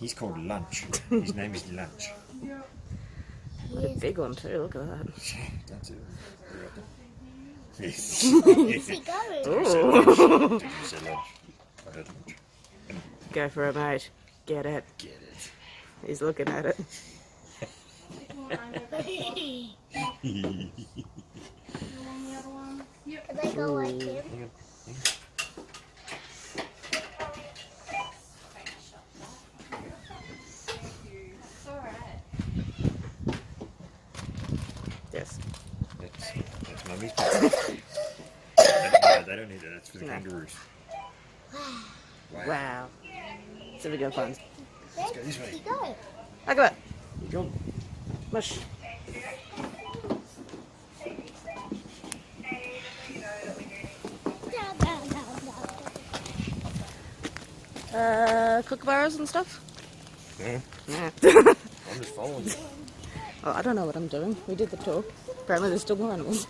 He's called Lunch. His name is Lunch. What a big one too. Look at that. That's it. Yes. Where's he going? Ooh. You said Lunch. I heard Lunch. Go for it, mate. Get it. Get it. He's looking at it. Can I go like him? Hang on. Yes. That's Mummy's picture. No, they don't need that. That's for the No. kangaroos. Wow. Wow. So we go find. Let's go this Where's he way. going? I got it. You gone? Mush. Down, down, down, down. Kookaburras and stuff. Yeah. Yeah. I'm just following you. Oh, I don't know what I'm doing. We did the tour. Apparently there's still more animals.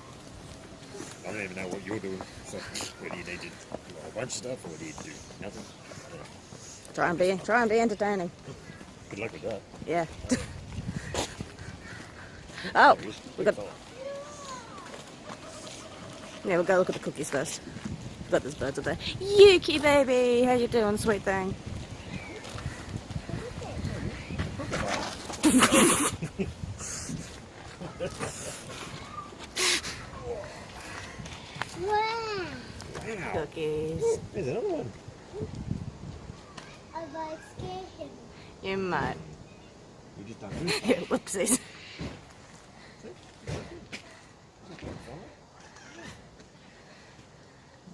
I don't even know what you're doing. So, what do you need to do? A whole bunch of stuff, or what do you do? Nothing? I don't know. Try and be entertaining. Good luck with that. Yeah. Oh, There he is. we Big got. fella. Yeah, we'll go look at the cookies first. Got those birds up there. Yuki baby, how you doing, sweet thing? Wow. Wow. Cookies. There's another one. I might scare him. You might. You just done this. Whoopsies.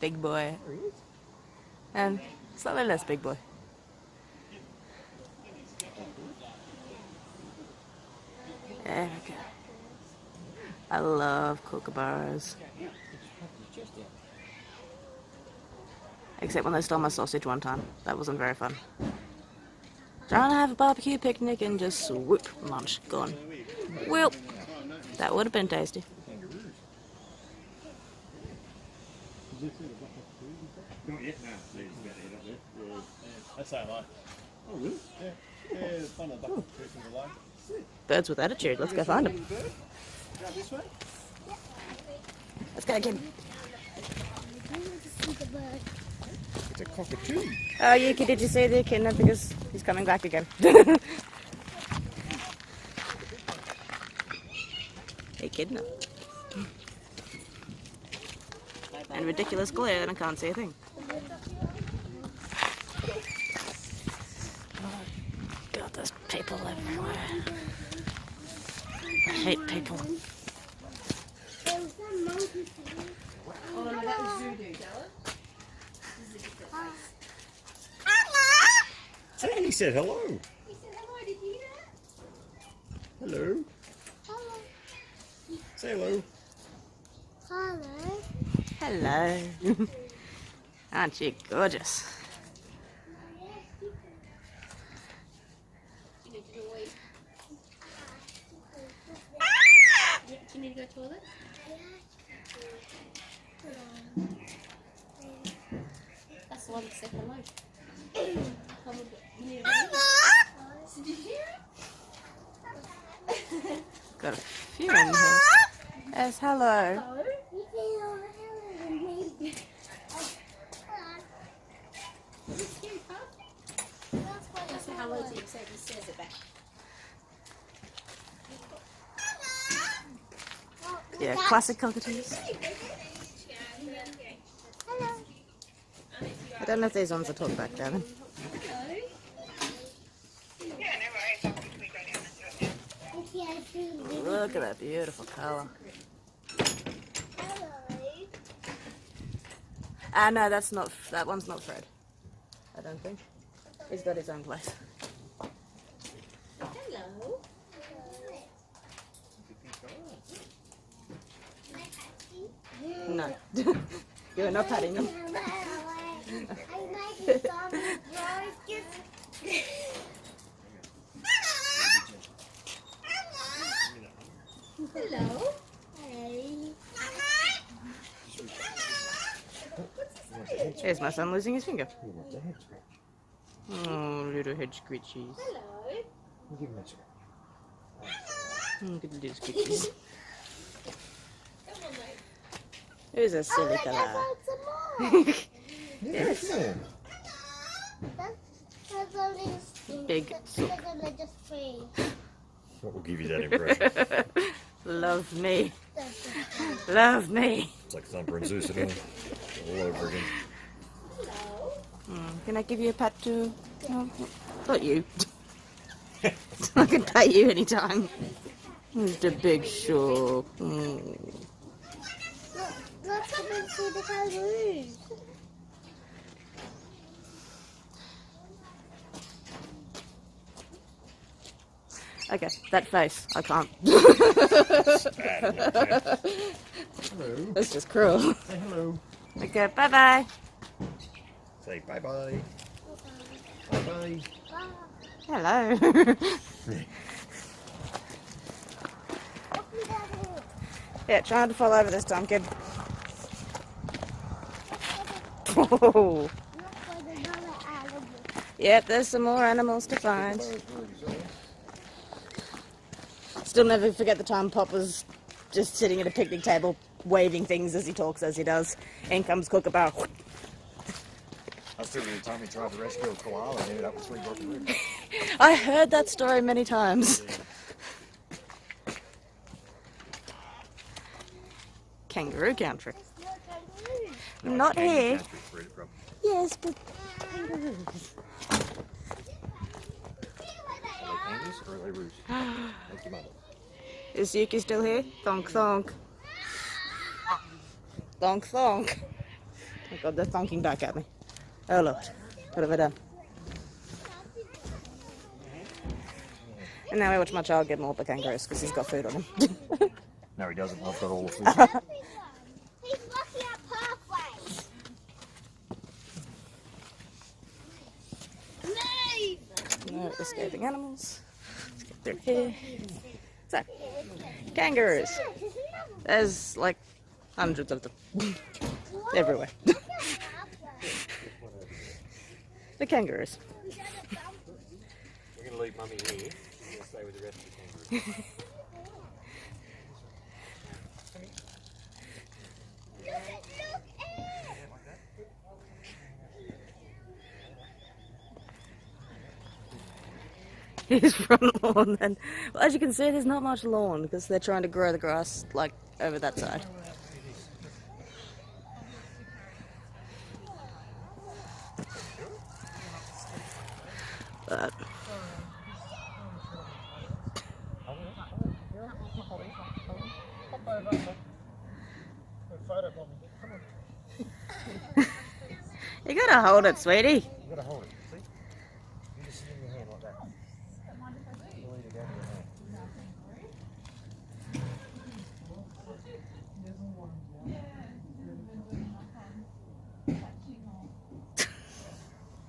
Big boy. And slightly less big boy. There we go. I love kookaburras. Except when they stole my sausage one time. That wasn't very fun. Trying to have a barbecue picnic and just swoop, munch, gone. Well, that would have been tasty. That's how I like. Oh, really? Yeah. Yeah, it's fun of bucket cruising below. Birds with attitude. Let's go find them. Go this way? Let's go, kid. I want to see the bird. It's a cockatoo. Oh, Yuki, did you see the echidna? Because he's coming back again. Echidna. And ridiculous glare, and I can't see a thing. Oh, God, there's people everywhere. I hate people. There was some monkey thing. Oh no, that was voodoo, Della. Hey, he said hello. He said hello, did you hear that? Hello. Hello. Say hello. Hello. Hello. Aren't you gorgeous? You need to go away. Do you need to go to the toilet? That's the one that said hello. You need to go. Did you hear it? Got a few in here. Yes, hello. You say hello to me. You scared, huh? That's what Just say hello to you, so he says it back. Yeah, classic cockatoos. Hello. I don't know if these ones are talkback, Gavin. Okay, I see. Look at that beautiful colour. Hello. Ah, no, that one's not Fred. I don't think. He's got his own place. Hello. No. You're not patting them. Hello. Hey. Here's my son losing his finger. Oh, little head scritchies. Hello. Look at the little scritchies. Who's a silly I fella? found some more. Yes. That's only Big sook. that's only just 3. What will give you that impression? Love me. Love me. It's like Thumper and Zeus all over again. Can I give you a pat too? No, not you. I can pay you anytime. Just a big show. Let's come and see the kangaroos. Okay, that face. I can't. Hello. That's just cruel. Say hello. Okay, bye bye. Say bye bye. Bye bye. Hello. Yeah, trying to fall over this time, kid. Oh. Yep, there's some more animals to find. Still never forget the time Pop was just sitting at a picnic table waving things as he talks as he does. In comes Kookaburra. I still remember the time we tried to rescue a koala and ended up with 3 broken ribs. I heard that story many times. Kangaroo country. Not here. Yes, but kangaroos. Are they kangaroos or are they roos? Thank you, mother. Is Yuki still here? Thonk thonk. Thonk thonk. Oh god, they're thonking back at me. Oh lord, what have I done? And now I watch my child get more kangaroos because he's got food on him. No, he doesn't. I've got all the food. He's looking at pathways. Move! No escaping animals. Let's get through here. So, kangaroos. There's like hundreds of them. Everywhere. The kangaroos. We're going to leave Mummy here. She's going to stay with the rest of the kangaroos. His front lawn, and well, as you can see, there's not much lawn because they're trying to grow the grass like over that side. But you gotta hold it, sweetie. You've got to hold it. See? You just sit in your hand like that. You'll either go to your hand.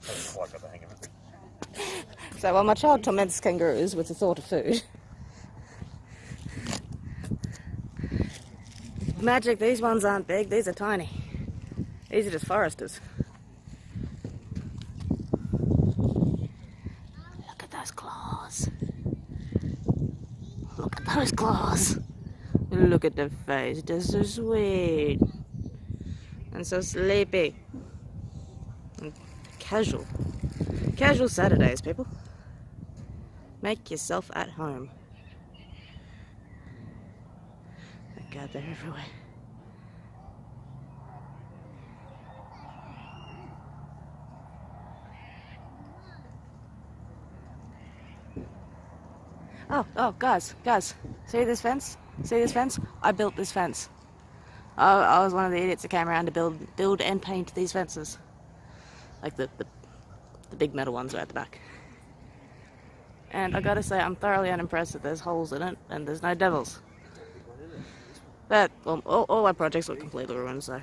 I haven't quite got the hang of it. So while my child torments kangaroos with the thought of food, magic, these ones aren't big, these are tiny. These are just foresters. Look at those claws. Look at those claws. Look at the face, they're so sweet. And so sleepy. And casual. Casual Saturdays, people. Make yourself at home. Oh God, they're everywhere. Oh, guys, see this fence? See this fence? I built this fence. I was one of the idiots that came around to build and paint these fences. Like the big metal ones are at the back. And I gotta say, I'm thoroughly unimpressed that there's holes in it and there's no devils. But well, all our projects look completely ruined, so.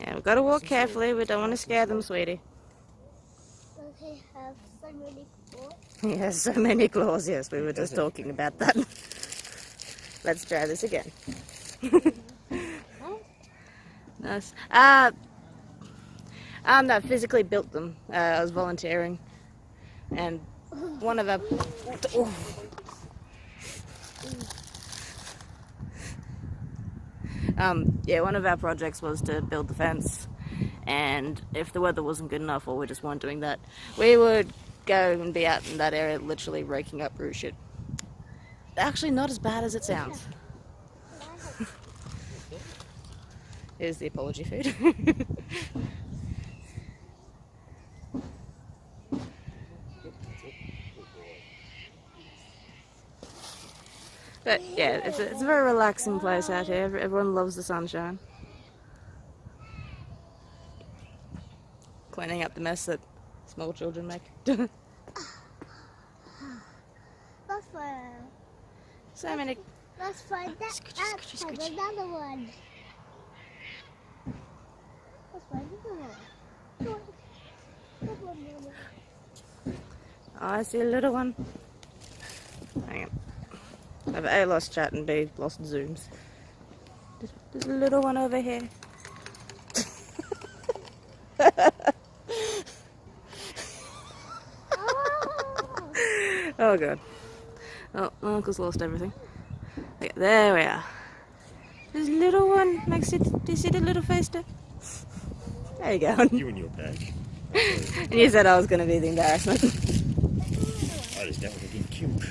Yeah, we've got to walk carefully. We don't want to scare them, sweetie. Does he have so many claws? He has so many claws, yes. We were just talking about that. Let's try this again. Nice. No, physically built them. I was volunteering. And one of our... Oh. Yeah, one of our projects was to build the fence, and if the weather wasn't good enough or we just weren't doing that, we would go and be out in that area literally raking up root shit. Actually not as bad as it sounds. Here's the apology food. But yeah, it's a very relaxing place out here. Everyone loves the sunshine. Cleaning up the mess that small children make. That's fine. So many. Let's find that out. Find another one. Let's find another one. Oh, I see a little one. Hang on. I've A, lost chat, and B, lost zooms. There's a little one over here. Oh god. Oh, my uncle's lost everything. Okay, there we are. There's a little one next to... Do you see the little face there? There you go. You and your bag. And you said I was going to be the embarrassment. I just dealt with it getting killed.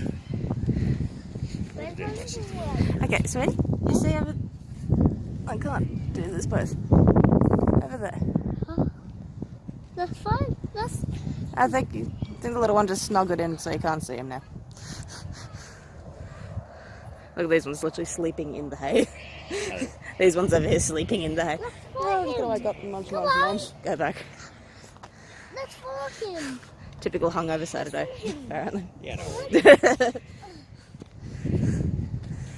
Okay, sweetie, you see over... I can't do this pose. Over there. That's fine. That's... I think the little one just snuggled in so you can't see him now. Look at these ones literally sleeping in the hay. These ones over here sleeping in the hay. Oh, look at I got them. Munch. Go back. Let's walk him. Typical hungover Saturday, apparently. Yeah, no.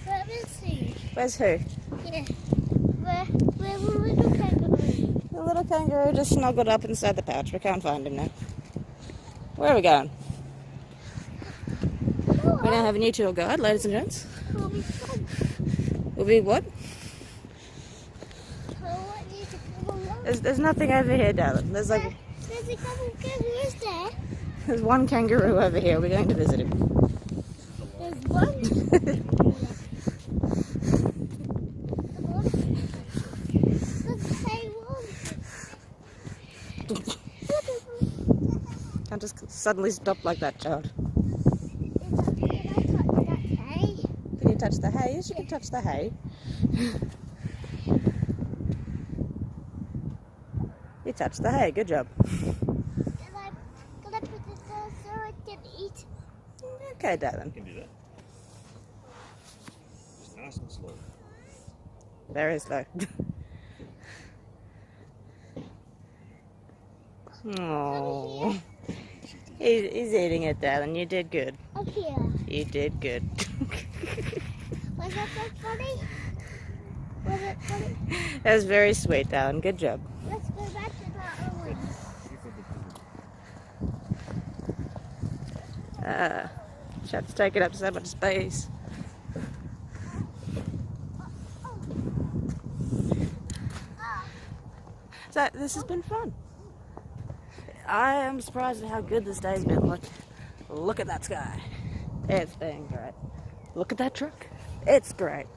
Where is he? Where's who? Yeah. Where's the little kangaroo? The little kangaroo just snuggled up inside the pouch. We can't find him now. Where are we going? We now have a new tour guide, ladies and gents. Will be fun. Will be what? I want you to come along. There's nothing over here, darling. There's like... There's a couple kangaroos there. There's one kangaroo over here. We're going to visit him. There's one. Can't just suddenly stop like that, child. Can you touch the hay? Yes, you can touch the hay. You touched the hay. Good job. Can I put it there so I can eat? Okay, darling. You can do that. Just nice and slow. Very slow. Aww. He's eating it, darling. You did good. Up here. You did good. Was that so funny? Was it funny? That was very sweet, darling. Good job. Let's go back to that one. Chat's taking up so much space. So this has been fun. I am surprised at how good this day's been. Look at that sky. It's been great. Look at that truck. It's great.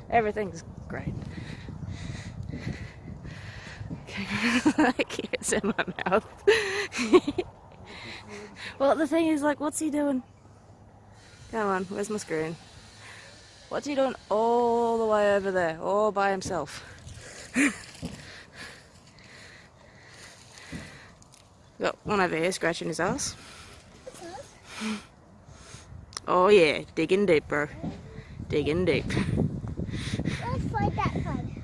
Everything's great. Like it's in my mouth. Well, the thing is, like, what's he doing? Come on, where's my screen? What's he doing all the way over there, all by himself? Got one over here scratching his ass. Oh yeah, digging deep, bro. Digging deep. Let's find that one.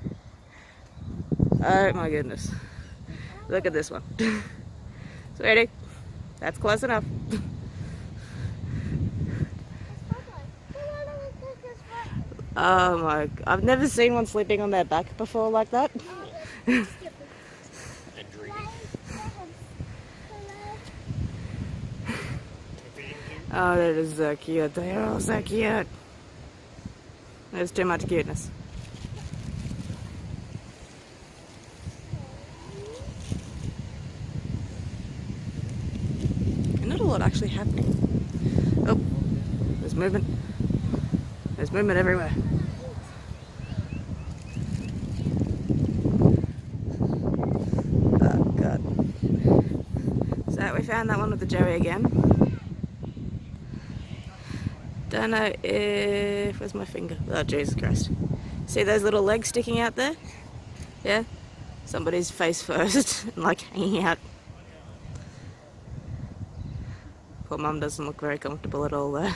Oh my goodness. Look at this one. Sweetie, that's close enough. Oh my, I've never seen one sleeping on their back before like that. And dreaming. Oh, that is so cute. They are all so cute. There's too much cuteness. And not a lot actually happening. Oh, there's movement. There's movement everywhere. Oh god. So we found that one with the Joey again. Don't know if... Where's my finger? Oh, Jesus Christ. See those little legs sticking out there? Yeah? Somebody's face first and like hanging out. Poor mum doesn't look very comfortable at all there.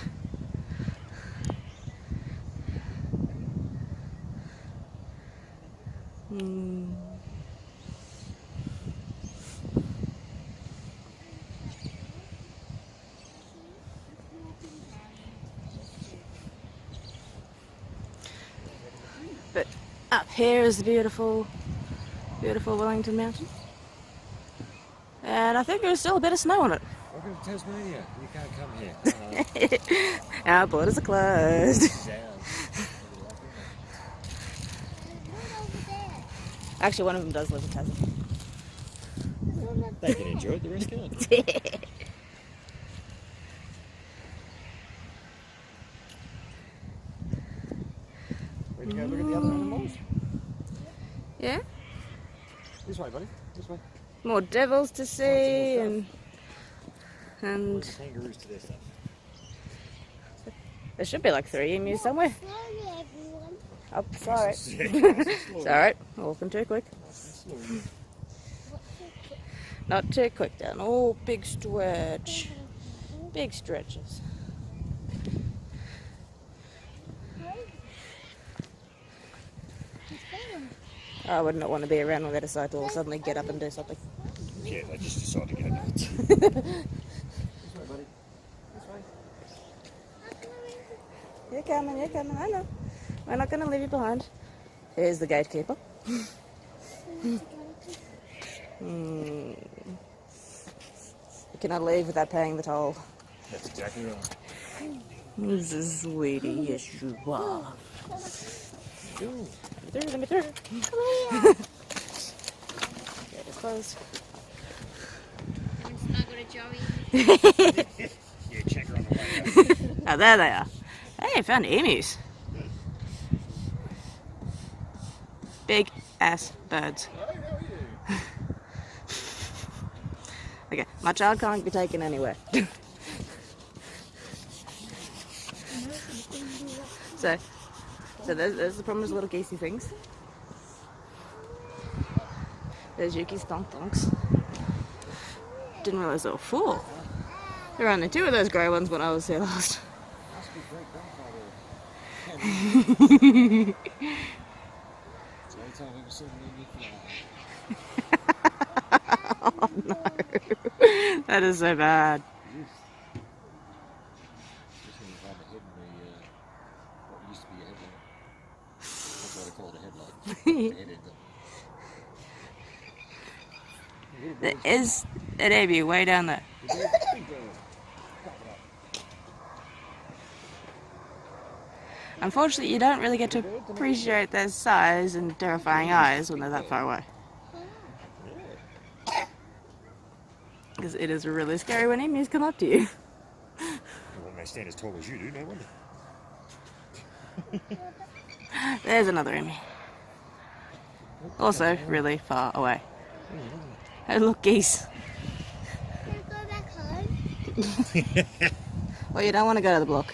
But up here is the beautiful, beautiful Wellington Mountain. And I think there's still a bit of snow on it. Welcome to Tasmania. You can't come here. Our borders are closed. Actually, one of them does live in Tasmania. They can enjoy it, the rest can't. Ready to go look at the other animals? Yeah? This way, buddy. This way. More devils to see and There's the kangaroos to their stuff. there should be like 3 emus somewhere. Slowly, everyone. Oh, sorry. It's It's alright. Walking too quick. Not too quick down. Oh, big stretch. Big stretches. I would not want to be around when they decide to all suddenly get up and do something. Yeah, they just decide to go nuts. This way, buddy. This way. You're coming, I know. We're not going to leave you behind. Here's the gatekeeper. You cannot leave without paying the toll. That's exactly right. This is sweetie, yes you are. Let me through. Gate is closed. I'm snuggled a Joey. Yeah, check her on the way out. Oh, there they are. Hey, I found emus. Big ass birds. Okay, my child can't be taken anywhere. So there's the problem with little geesey things. There's Yuki's donk-donks. Didn't realise there were 4. There were only 2 of those grey ones when I was here last. Must be great grandfather. It's the only time I've ever seen an emu fly. Oh no. That is so bad. Just when you find the head in the, what used to be a headlight. That's why they call it a headlight. The head end. There is an emu way down there. Unfortunately, you don't really get to appreciate their size and terrifying eyes when they're that far away. Because it is really scary when emus come up to you. When they stand as tall as you do, no wonder. There's another emu. Also really far away. Oh look, geese. Can we go back home? Well, you don't want to go to the block.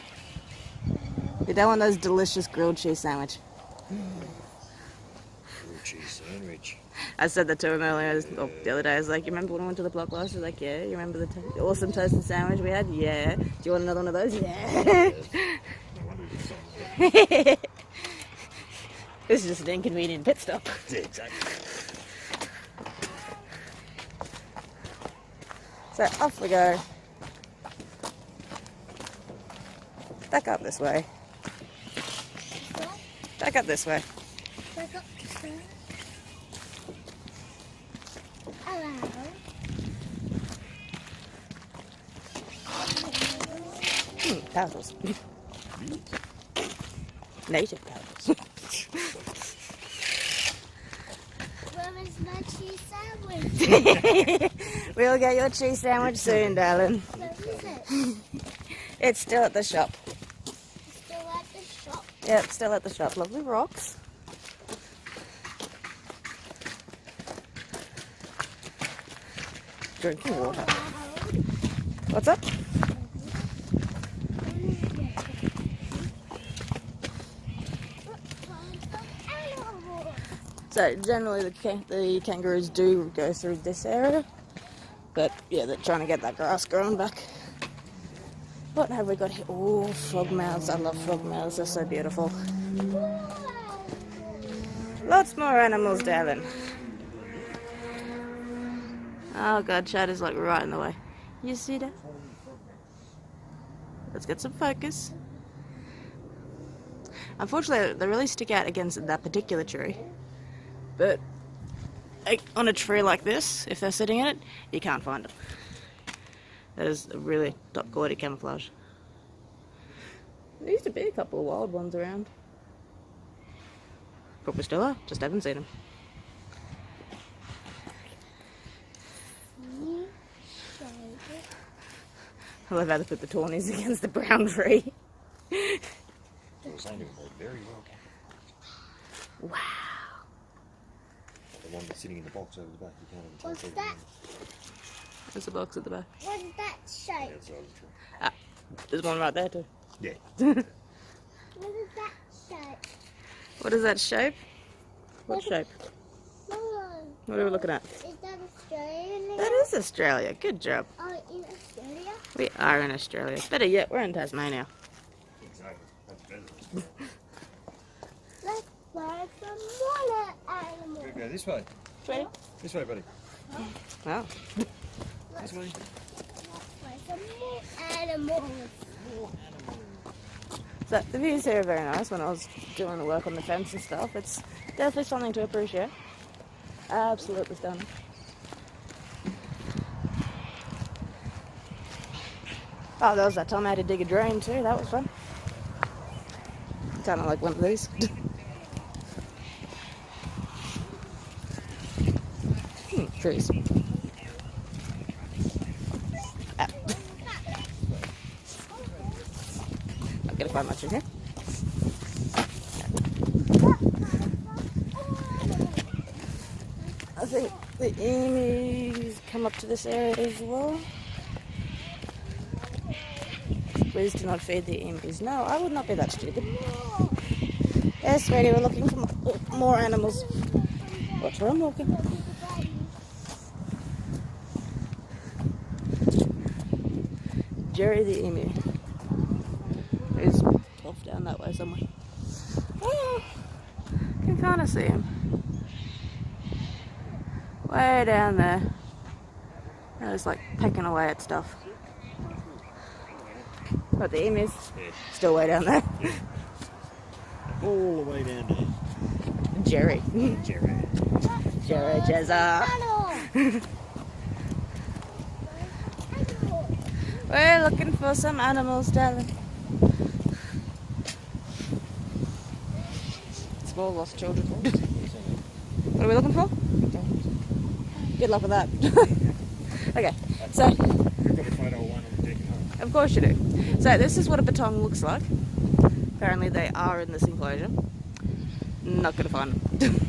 You don't want those delicious grilled cheese sandwich. Grilled cheese sandwich. I said that to him earlier, or the other day. I was like, you remember when I went to the block last? He was like, yeah. You remember the awesome toasted sandwich we had? Yeah. Do you want another one of those? Yeah. No wonder we did something. This is just an inconvenient pit stop. Yeah, exactly. So off we go. Back up this way. Back up this way. Back up this way. Hello. Paddles. Native paddles. Where is my cheese sandwich? We'll get your cheese sandwich soon, darling. Where is it? It's still at the shop. It's still at the shop. Yep, still at the shop. Lovely rocks. Drinking water. What's up? So generally the kangaroos do go through this area, but yeah, they're trying to get that grass growing back. What have we got here? Oh, frog mouths. I love frog mouths. They're so beautiful. Lots more animals, darling. Oh god, Chad is like right in the way. You see that? Let's get some focus. Unfortunately, they really stick out against that particular tree. But like, on a tree like this, if they're sitting in it, you can't find them. That is a really top quality camouflage. There used to be a couple of wild ones around. Probably still are, just haven't seen them. I love how they put the tawnies against the brown tree. I was saying it was very well camouflaged. Wow. The one that's sitting in the box over the back, you can't even tell. What's it's that? There's a box at the back. What's that shape? Yeah, it's right, it's true. Ah, there's one right there too. Yeah. What is that shape? What is that shape? What shape? Mom, What are we looking at? is that Australian? That is Australia. Good job. Oh, in Australia? We are in Australia. Better yet, we're in Tasmania. Exactly. That's better. Let's find some more animals. Go this way. Ready? This way, buddy. Wow. This way. Let's find some more animals. So the views here are very nice. When I was doing the work on the fence and stuff, it's definitely something to appreciate. Absolutely stunning. Oh, there was that time I had to dig a drain too. That was fun. Kind of like one of these. Trees. Ah. Not gonna find much in here. I think the emus come up to this area as well. Please do not feed the emus. No, I would not be that stupid. Yes, sweetie, we're looking for more animals. Watch where I'm walking. Jerry the emu. He's off down that way somewhere. Oh, you can kind of see him. Way down there. And it's like pecking away at stuff. But the emus still way down there. All the way down there. Jerry. Jerry. Jerry Jezza. We're looking for some animals, darling. Small lost children. What are we looking for? Good luck with that. Okay, so We've got a photo of one on the deck at home. of course you do. So this is what a batong looks like. Apparently they are in this enclosure. Not gonna find them.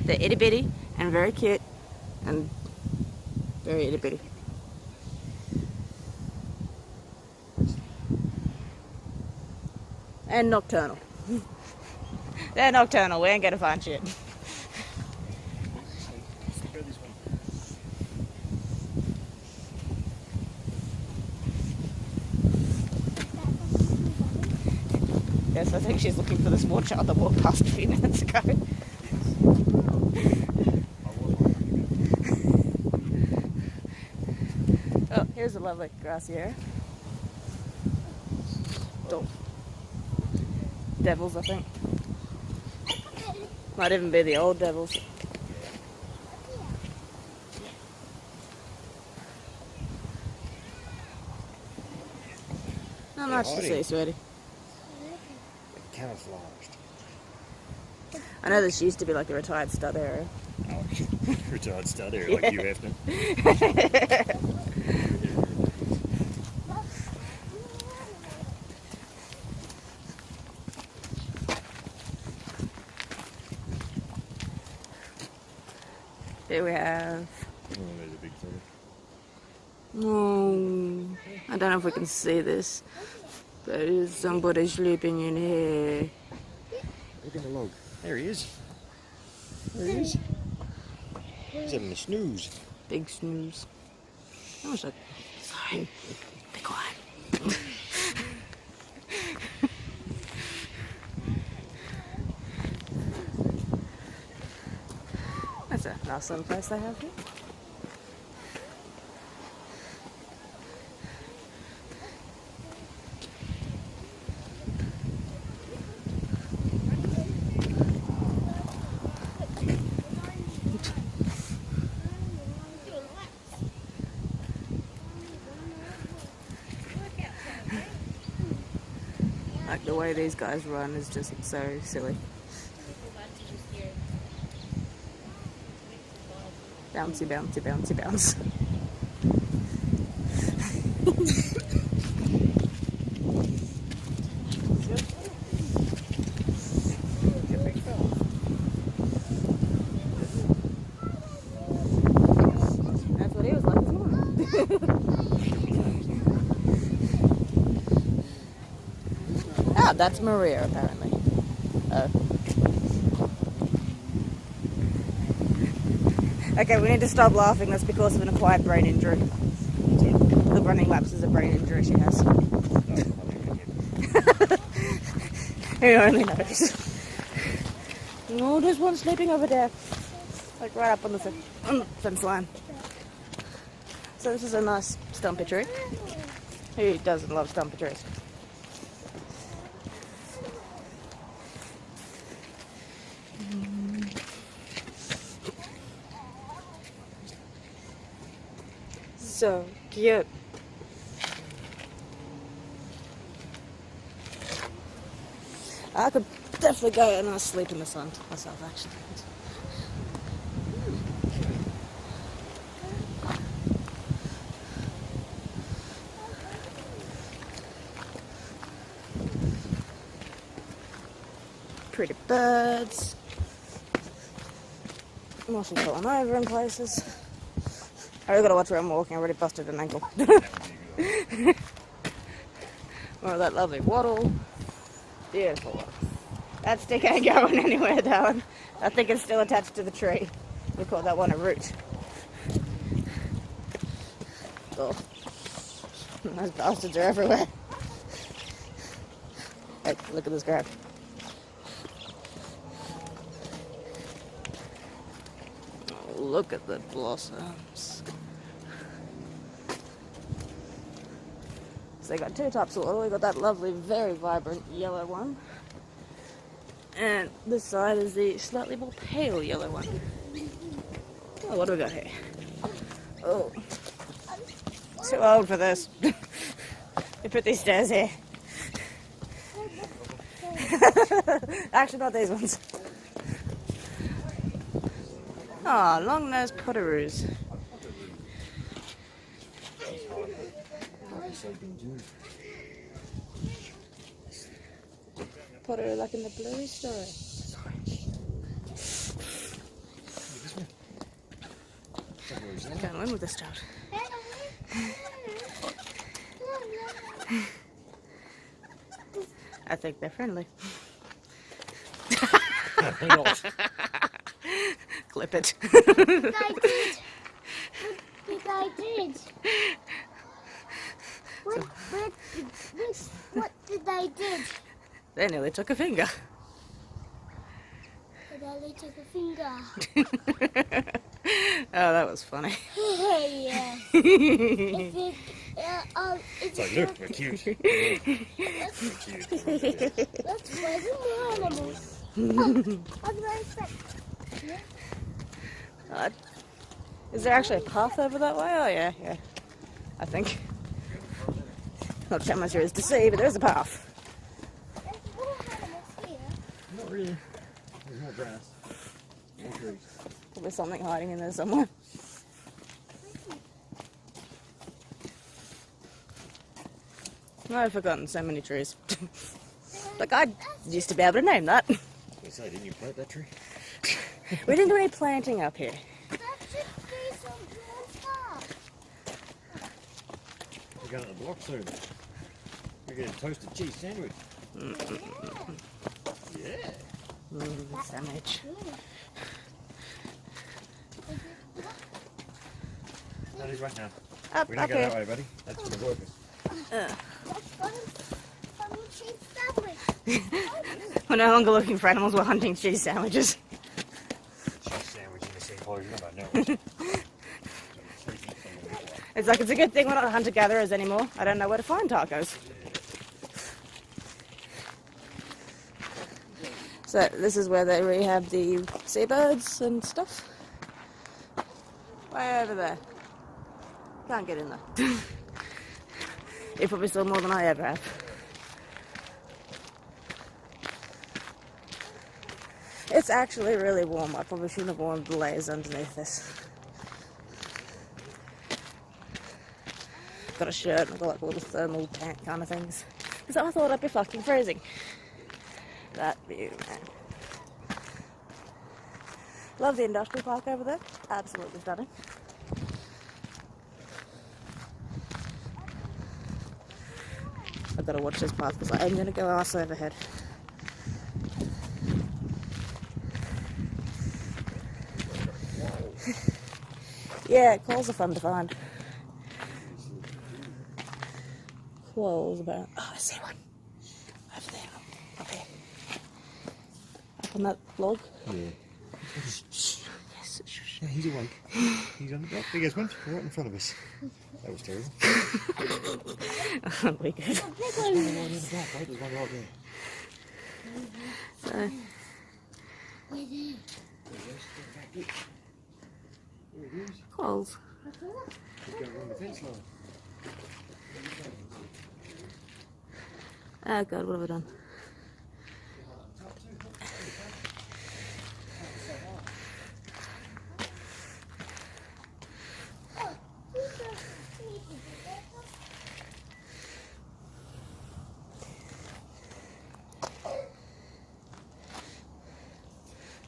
They're itty bitty and very cute and very itty bitty. And nocturnal. They're nocturnal, we ain't gonna find shit. Yes, I think she's looking for the small child that walked past a few minutes ago. Oh, here's a lovely grassy area. Devils, I think. Might even be the old devils. Not much to see, sweetie. Camouflaged. I know this used to be like a retired stud area. Oh, retired stud area like you have to. Here we have. Oh, there's a big photo. Oh, I don't know if we can see this, but there's somebody sleeping in here. Look at the log. There he is. There he is. He's having a snooze. Big snooze. I was like, sorry, be quiet. That's a nice little place they have here. Like the way these guys run is just so silly. Bouncy, bouncy, bouncy, bounce. That's what he was like this morning. Oh, that's Maria apparently. Oh. Okay, we need to stop laughing. That's because of an acquired brain injury. The running laps is a brain injury she has. Who only knows? No, there's one sleeping over there. Like right up on the fence line. So this is a nice stumpy tree. Who doesn't love stumpy trees? So cute. I could definitely go and sleep in the sun myself, actually. Pretty birds. Mostly falling over in places. I really gotta watch where I'm walking. I already busted an ankle. More of that lovely wattle. Beautiful. That stick ain't going anywhere, Darwin. I think it's still attached to the tree. We call that one a root. Oh. Those bastards are everywhere. Hey, look at this crab. Oh, look at the blossoms. So they got two types of wattle. We got that lovely, very vibrant yellow one. And this side is the slightly more pale yellow one. Oh, what do we got here? Oh, too old for this. We put these stairs here. Actually, not these ones. Ah, oh, long-nosed potoroos. Potter like in the blue story. I can't win with this child. I think they're friendly. Clip it. I did. What did I do? They nearly took a finger. I nearly took a finger. Oh, that was funny. Yeah. It's like, look, we're cute. We're cute. Let's play with more animals. Is there actually a path over that way? Oh yeah, yeah. I think. Not how much there is to see, but there is a path. There's more animals here. Not really. There's more grass. More trees. Probably something hiding in there somewhere. I've forgotten so many trees. Like I used to be able to name that. I say, didn't you plant that tree? We didn't do any planting up here. That should be some more stuff. We're going to the block soon. We're getting a toasted cheese sandwich. Yeah. Sandwich. That is right now. Up, We don't up go that here. way, buddy. That's for the workers. Let's go some cheese sandwich. We're no longer looking for animals, we're hunting cheese sandwiches. Cheese sandwich in this enclosure. I know. It's like, it's a good thing we're not hunter-gatherers anymore. I don't know where to find tacos. So this is where they rehab the seabirds and stuff. Way over there. Can't get in there. You probably saw more than I ever have. It's actually really warm. I probably shouldn't have worn the layers underneath this. Got a shirt and I've got like little thermal pant kind of things. Because I thought I'd be fucking freezing. That view, man. Love the industrial park over there. Absolutely stunning. I've got to watch this path because I am going to go arse overhead. Yeah, quolls are fun to find. Quolls about. Oh, I see one. Over there. Up here. Up on that log. Yeah. Yes. Yeah, he's awake. He's on the block. There goes one right in front of us. That was terrible. Aren't we good? There's one right in the block. Wait, there's one right there. So, quolls. He's going around the fence line. Oh god, what have I done?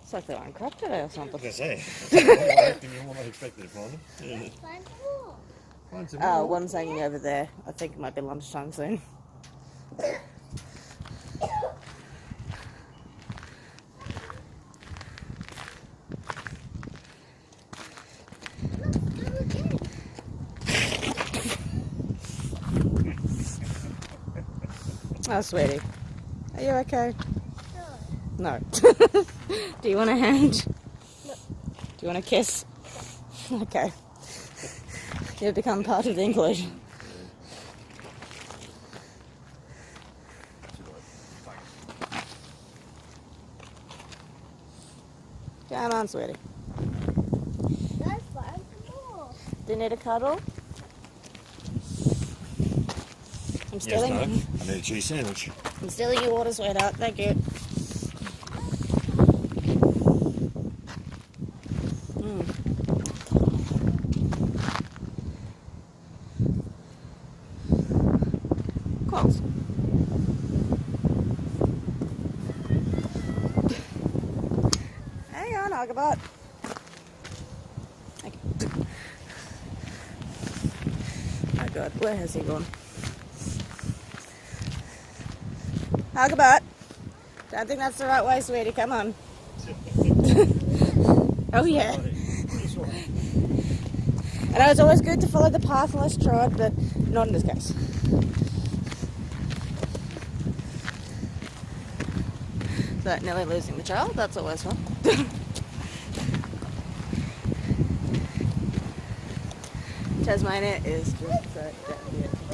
It's like they were crap today or something. I was going to say. I reckon you're not expected to find them. Yeah. Find more. Find some Oh, more. one's hanging over there. I think it might be lunchtime soon. Oh, sweetie. Are you okay? No. Do you want a hand? No. Do you want a kiss? Okay. You've become part of the inclusion. Come on, sweetie. Let's find more. Do you need a cuddle? I'm Yes, stealing. no. I need a cheese sandwich. I'm stealing your water, sweetheart. Thank you. Close. Hang on, Huggabot. Thank you. Oh god, where has he gone? Huggabot. Don't think that's the right way, sweetie. Come on. Oh yeah. I know it's always good to follow the path less trod, but not in this case. So, nearly losing the child, that's always fun. Tasmania is just so damn beautiful.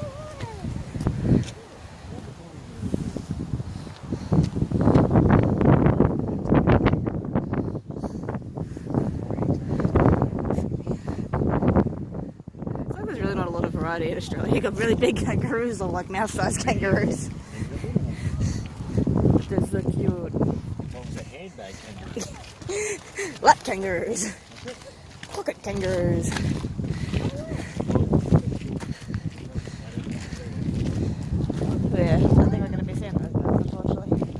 variety in Australia. You got really big kangaroos or like mouse-sized kangaroos. They're so cute. Tom's a handbag kangaroo. Lap kangaroos. Pocket kangaroos. Yeah, I think we're going to be seeing those guys, unfortunately.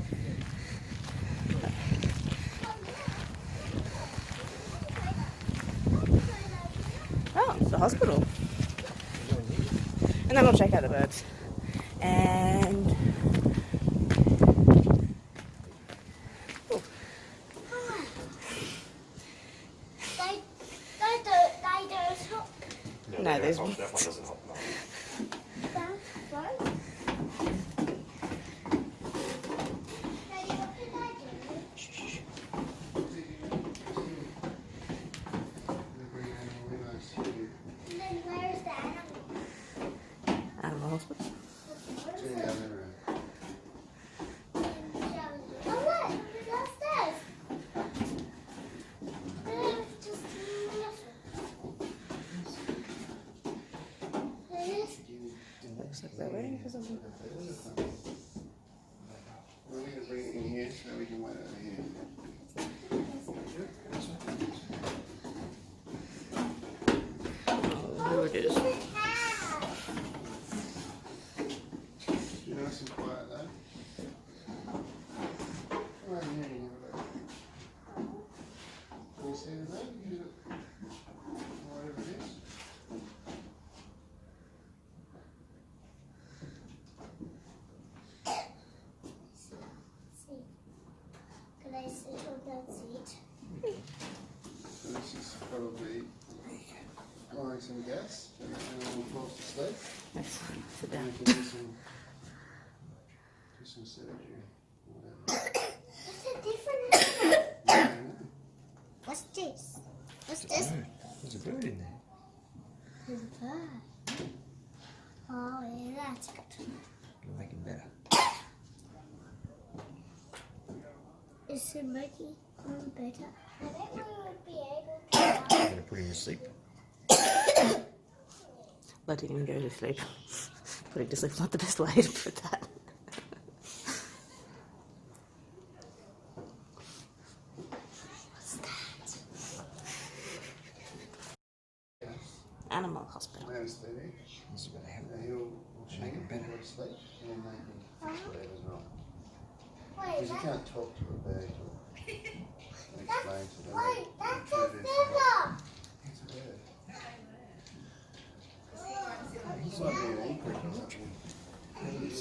Oh, it's the hospital. And then we'll check out the birds. And no, there's that one doesn't hop. No. animal hospital. Looks like they're waiting for something. We're going to bring it in here so we can wait over here. Oh, here it is. You nice and quiet though. Right here, you have a look. Can you see the bird? Use it. Whatever it is. Can I sit on that seat? So this is probably blowing some gas and then we'll fall to sleep. Yes, sit And down. we can do some surgery. Whatever. What's a different Yeah, What's this? What's this? There's a bird in there. There's a bird. Oh, yeah, that's good. You'll make it better. Is it making better? I think we would be able I'm going to put him to sleep. Letting him go to sleep. Putting to sleep, not the best way to put that. What's that? Animal hospital. Anesthetic. This is what I have. He'll change it better to sleep and then they can whatever's wrong. Because you can't talk to a bird or explain to them. Wait, that's a introduce them. feather! It's a bird. It's like an egret or something. It is.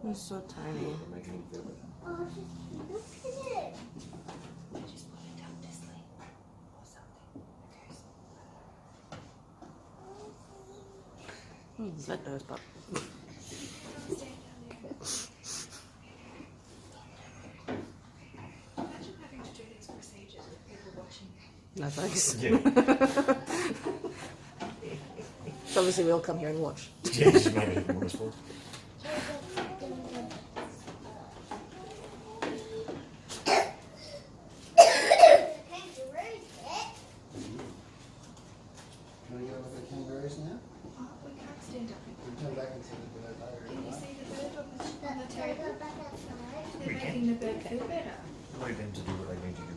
It's so tiny. Oh, just look at it. That does, but Imagine having to do these procedures with people watching. no thanks. Yeah. So obviously we all come here and watch. Yeah, just maybe a bit more responsible. Can we go look at kangaroos now? Oh, we can't stand up. We'll come back and see the bird later. Can you right? see the bird on the Can we table? go back outside? They're making the bird feel better. Leave them to do what they need to do.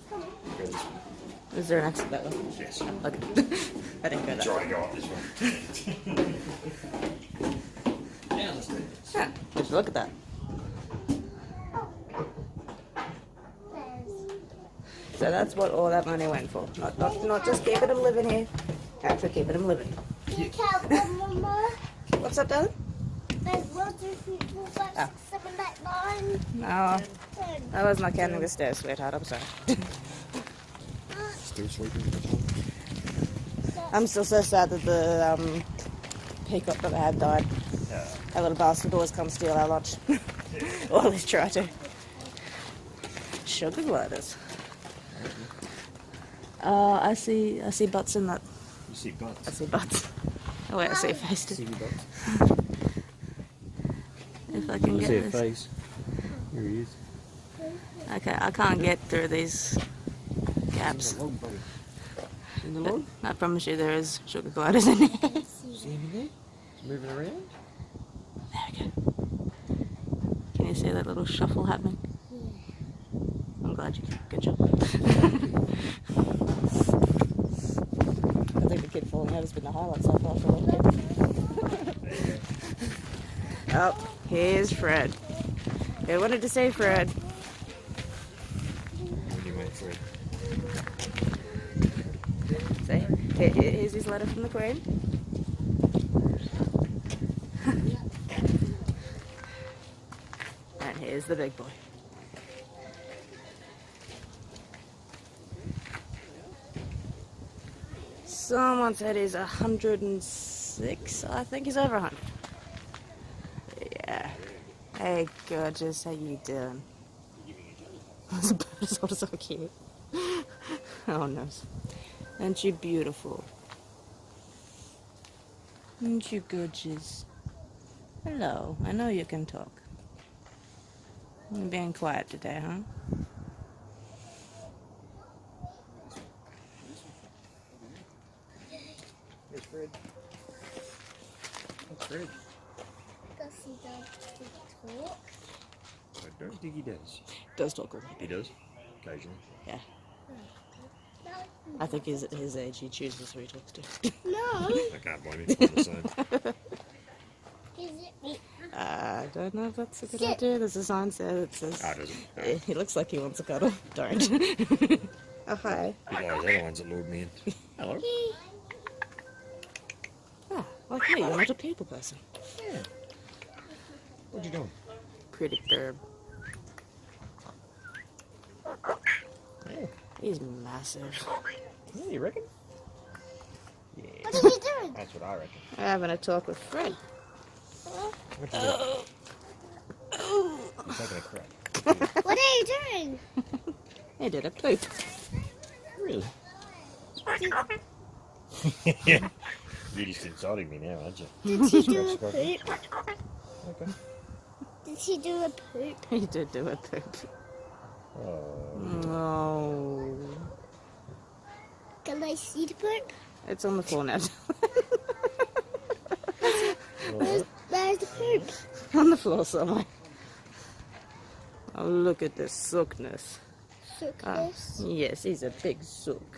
Go this way. Is there an exit that way? Yes. Okay. I didn't go that Try way. to go up this way. Down the stairs. Yeah, just look at that. So that's what all that money went for. Not just keeping them living here, actually keeping them living. Can you tell them, Mama? What's up, darling? There's 1, 2, 3, 4, 5, Ah. 6, 7, 8, 9, No, 10. I was not counting the stairs, sweetheart. I'm sorry. Still sleeping. I'm still so sad that the peacock that I had died. That little bastard always come steal our lunch. Or at least try to. Sugar gliders. I see butts in that. You see butts. I see butts. Oh wait, I see a face too. See your butts. If I can get this. face. Here he is. Okay, I can't get through these Caps. In the log, buddy. In the log? I promise you there is sugar gliders in there. See him in there? He's moving around? There we go. Can you see that little shuffle happening? I'm glad you did. Good job. I think the kid falling out has been the highlight so far for a little bit. Oh, here's Fred. I wanted to say Fred. When you went Fred. So here's his letter from the Queen. And here's the big boy. Someone said he's 106. I think he's over 100. Yeah. Hey, gorgeous. How you doing? This bird is all so cute. Oh no. Aren't you beautiful? Aren't you gorgeous? Hello. I know you can talk. You're being quiet today, huh? There's Fred. That's Fred. Does he talk? I don't think he does. Does talk good. He does? Occasionally. Yeah. I think his age, he chooses who he talks to. No. I can't blame him. I'm the same. Is it? I don't know if that's a good idea. There's a sign that says... Ah, doesn't. No. He looks like he wants a cuddle. Don't. Oh, hi. He's like those other ones that lured me in. Hello. Ah, like me, you're not a people person. Yeah. What you doing? Pretty bird. Yeah. He's massive. Yeah, you reckon? Yeah. What are you doing? That's what I reckon. I'm having a talk with Fred. What you doing? He's taking a crap. What are you doing? He did a poop. Really? You're just insulting me now, aren't you? Did he do a poop? Okay. Did he do a poop? He did do a poop. Oh. Oh. Can I see the poop? It's on the floor now. Where's the poop? On the floor somewhere. Oh, look at this sookness. Look Ah, this. yes, he's a big sook.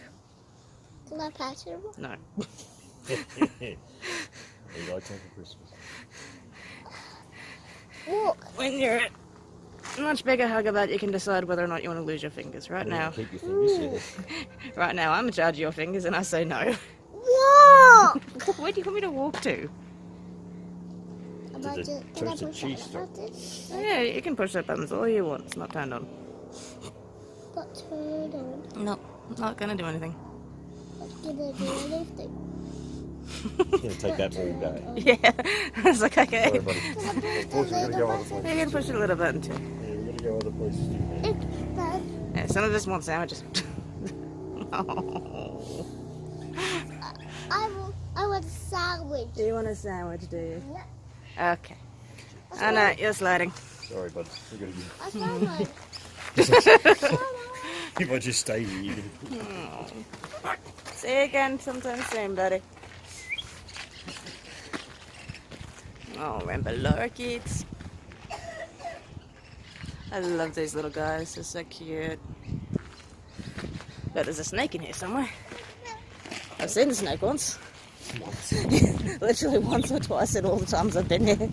Can I pat him? No. He likes that for Christmas. Walk. When you're a much bigger hugabut, you can decide whether or not you want to lose your fingers. Right now, Keep your fingers in it. right now, I'm in charge of your fingers, and I say no. Walk. Where do you want me to walk to? Am I the just, can I toasted push cheese that stop. button? Oh, yeah, you can push that buttons all you want. It's not turned on. Not turned on. No, not gonna do anything. Not gonna do anything. It's going to take that all day. Yeah, I was like, okay. Sorry, buddy. Unfortunately, we're going to go other places. You can push a little button too. Yeah, we're going to go other places too, man. It's bad. Yeah, some of us want sandwiches. Oh. I want a sandwich. Do you want a sandwich, do you? Yeah. Okay. Oh no, you're sliding. Sorry, bud. We're going A sandwich. to If I just stay here, you can... See you again sometime soon, buddy. Oh, remember lorikeets. I love these little guys. They're so cute. But there's a snake in here somewhere. I've seen the snake once. Literally once or twice in all the times I've been here.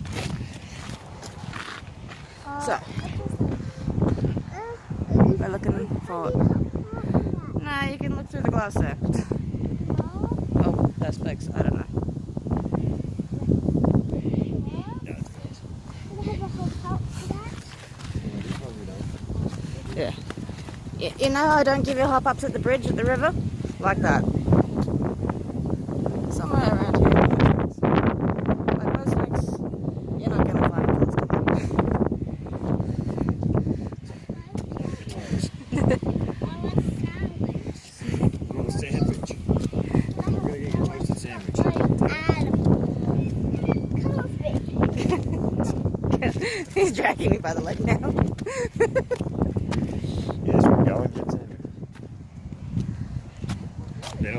So, we're looking for... Nah, you can look through the glass there. Oh, that's pigs. I don't know. Yeah. You know I don't give you hop-ups at the bridge at the river? Like that. Somewhere around here. Like most snakes, you're not going to find You want a sandwich? I'm going to get you a toasted sandwich. He's dragging me by the leg now. Yes, we're going to get sandwich.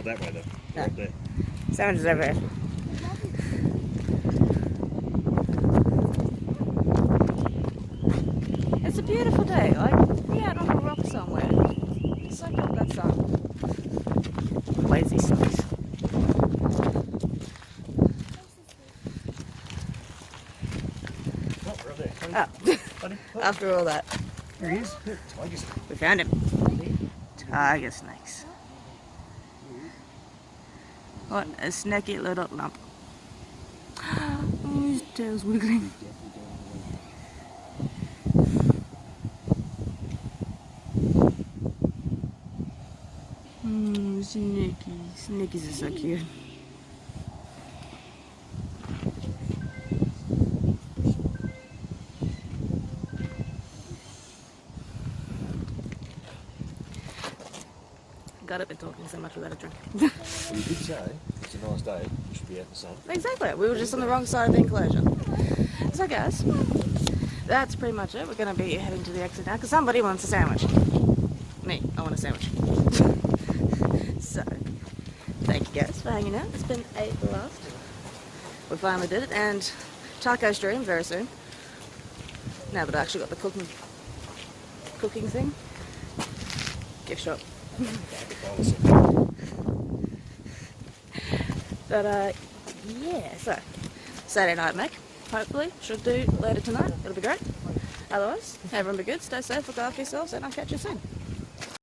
not that way though. No. Right there. Sandwiches over here. It's a beautiful day. Like, we're out on a rock somewhere. Soak up that sun. Lazy sucks. Oh, right there. Oh, Buddy. after all that, There he is. Look, tiger snake. we found him. Tiger snakes. What a snaky little lump. Oh, his tail's wiggling. Snakes. Snakes are so cute. God, I've been talking so much without a drink. Well, you did say it's a nice day. You should be out in the sun. Exactly. We were just on the wrong side of the enclosure. So guys, that's pretty much it. We're going to be heading to the exit now because somebody wants a sandwich. Me. I want a sandwich. So, thank you guys for hanging out. It's been a blast. We finally did it, and taco stream very soon. Now that I actually got the cooking thing. Gift shop. But yeah, so Saturday night Mac, hopefully, should do later tonight. It'll be great. Otherwise, everyone be good, stay safe, look after yourselves, and I'll catch you soon.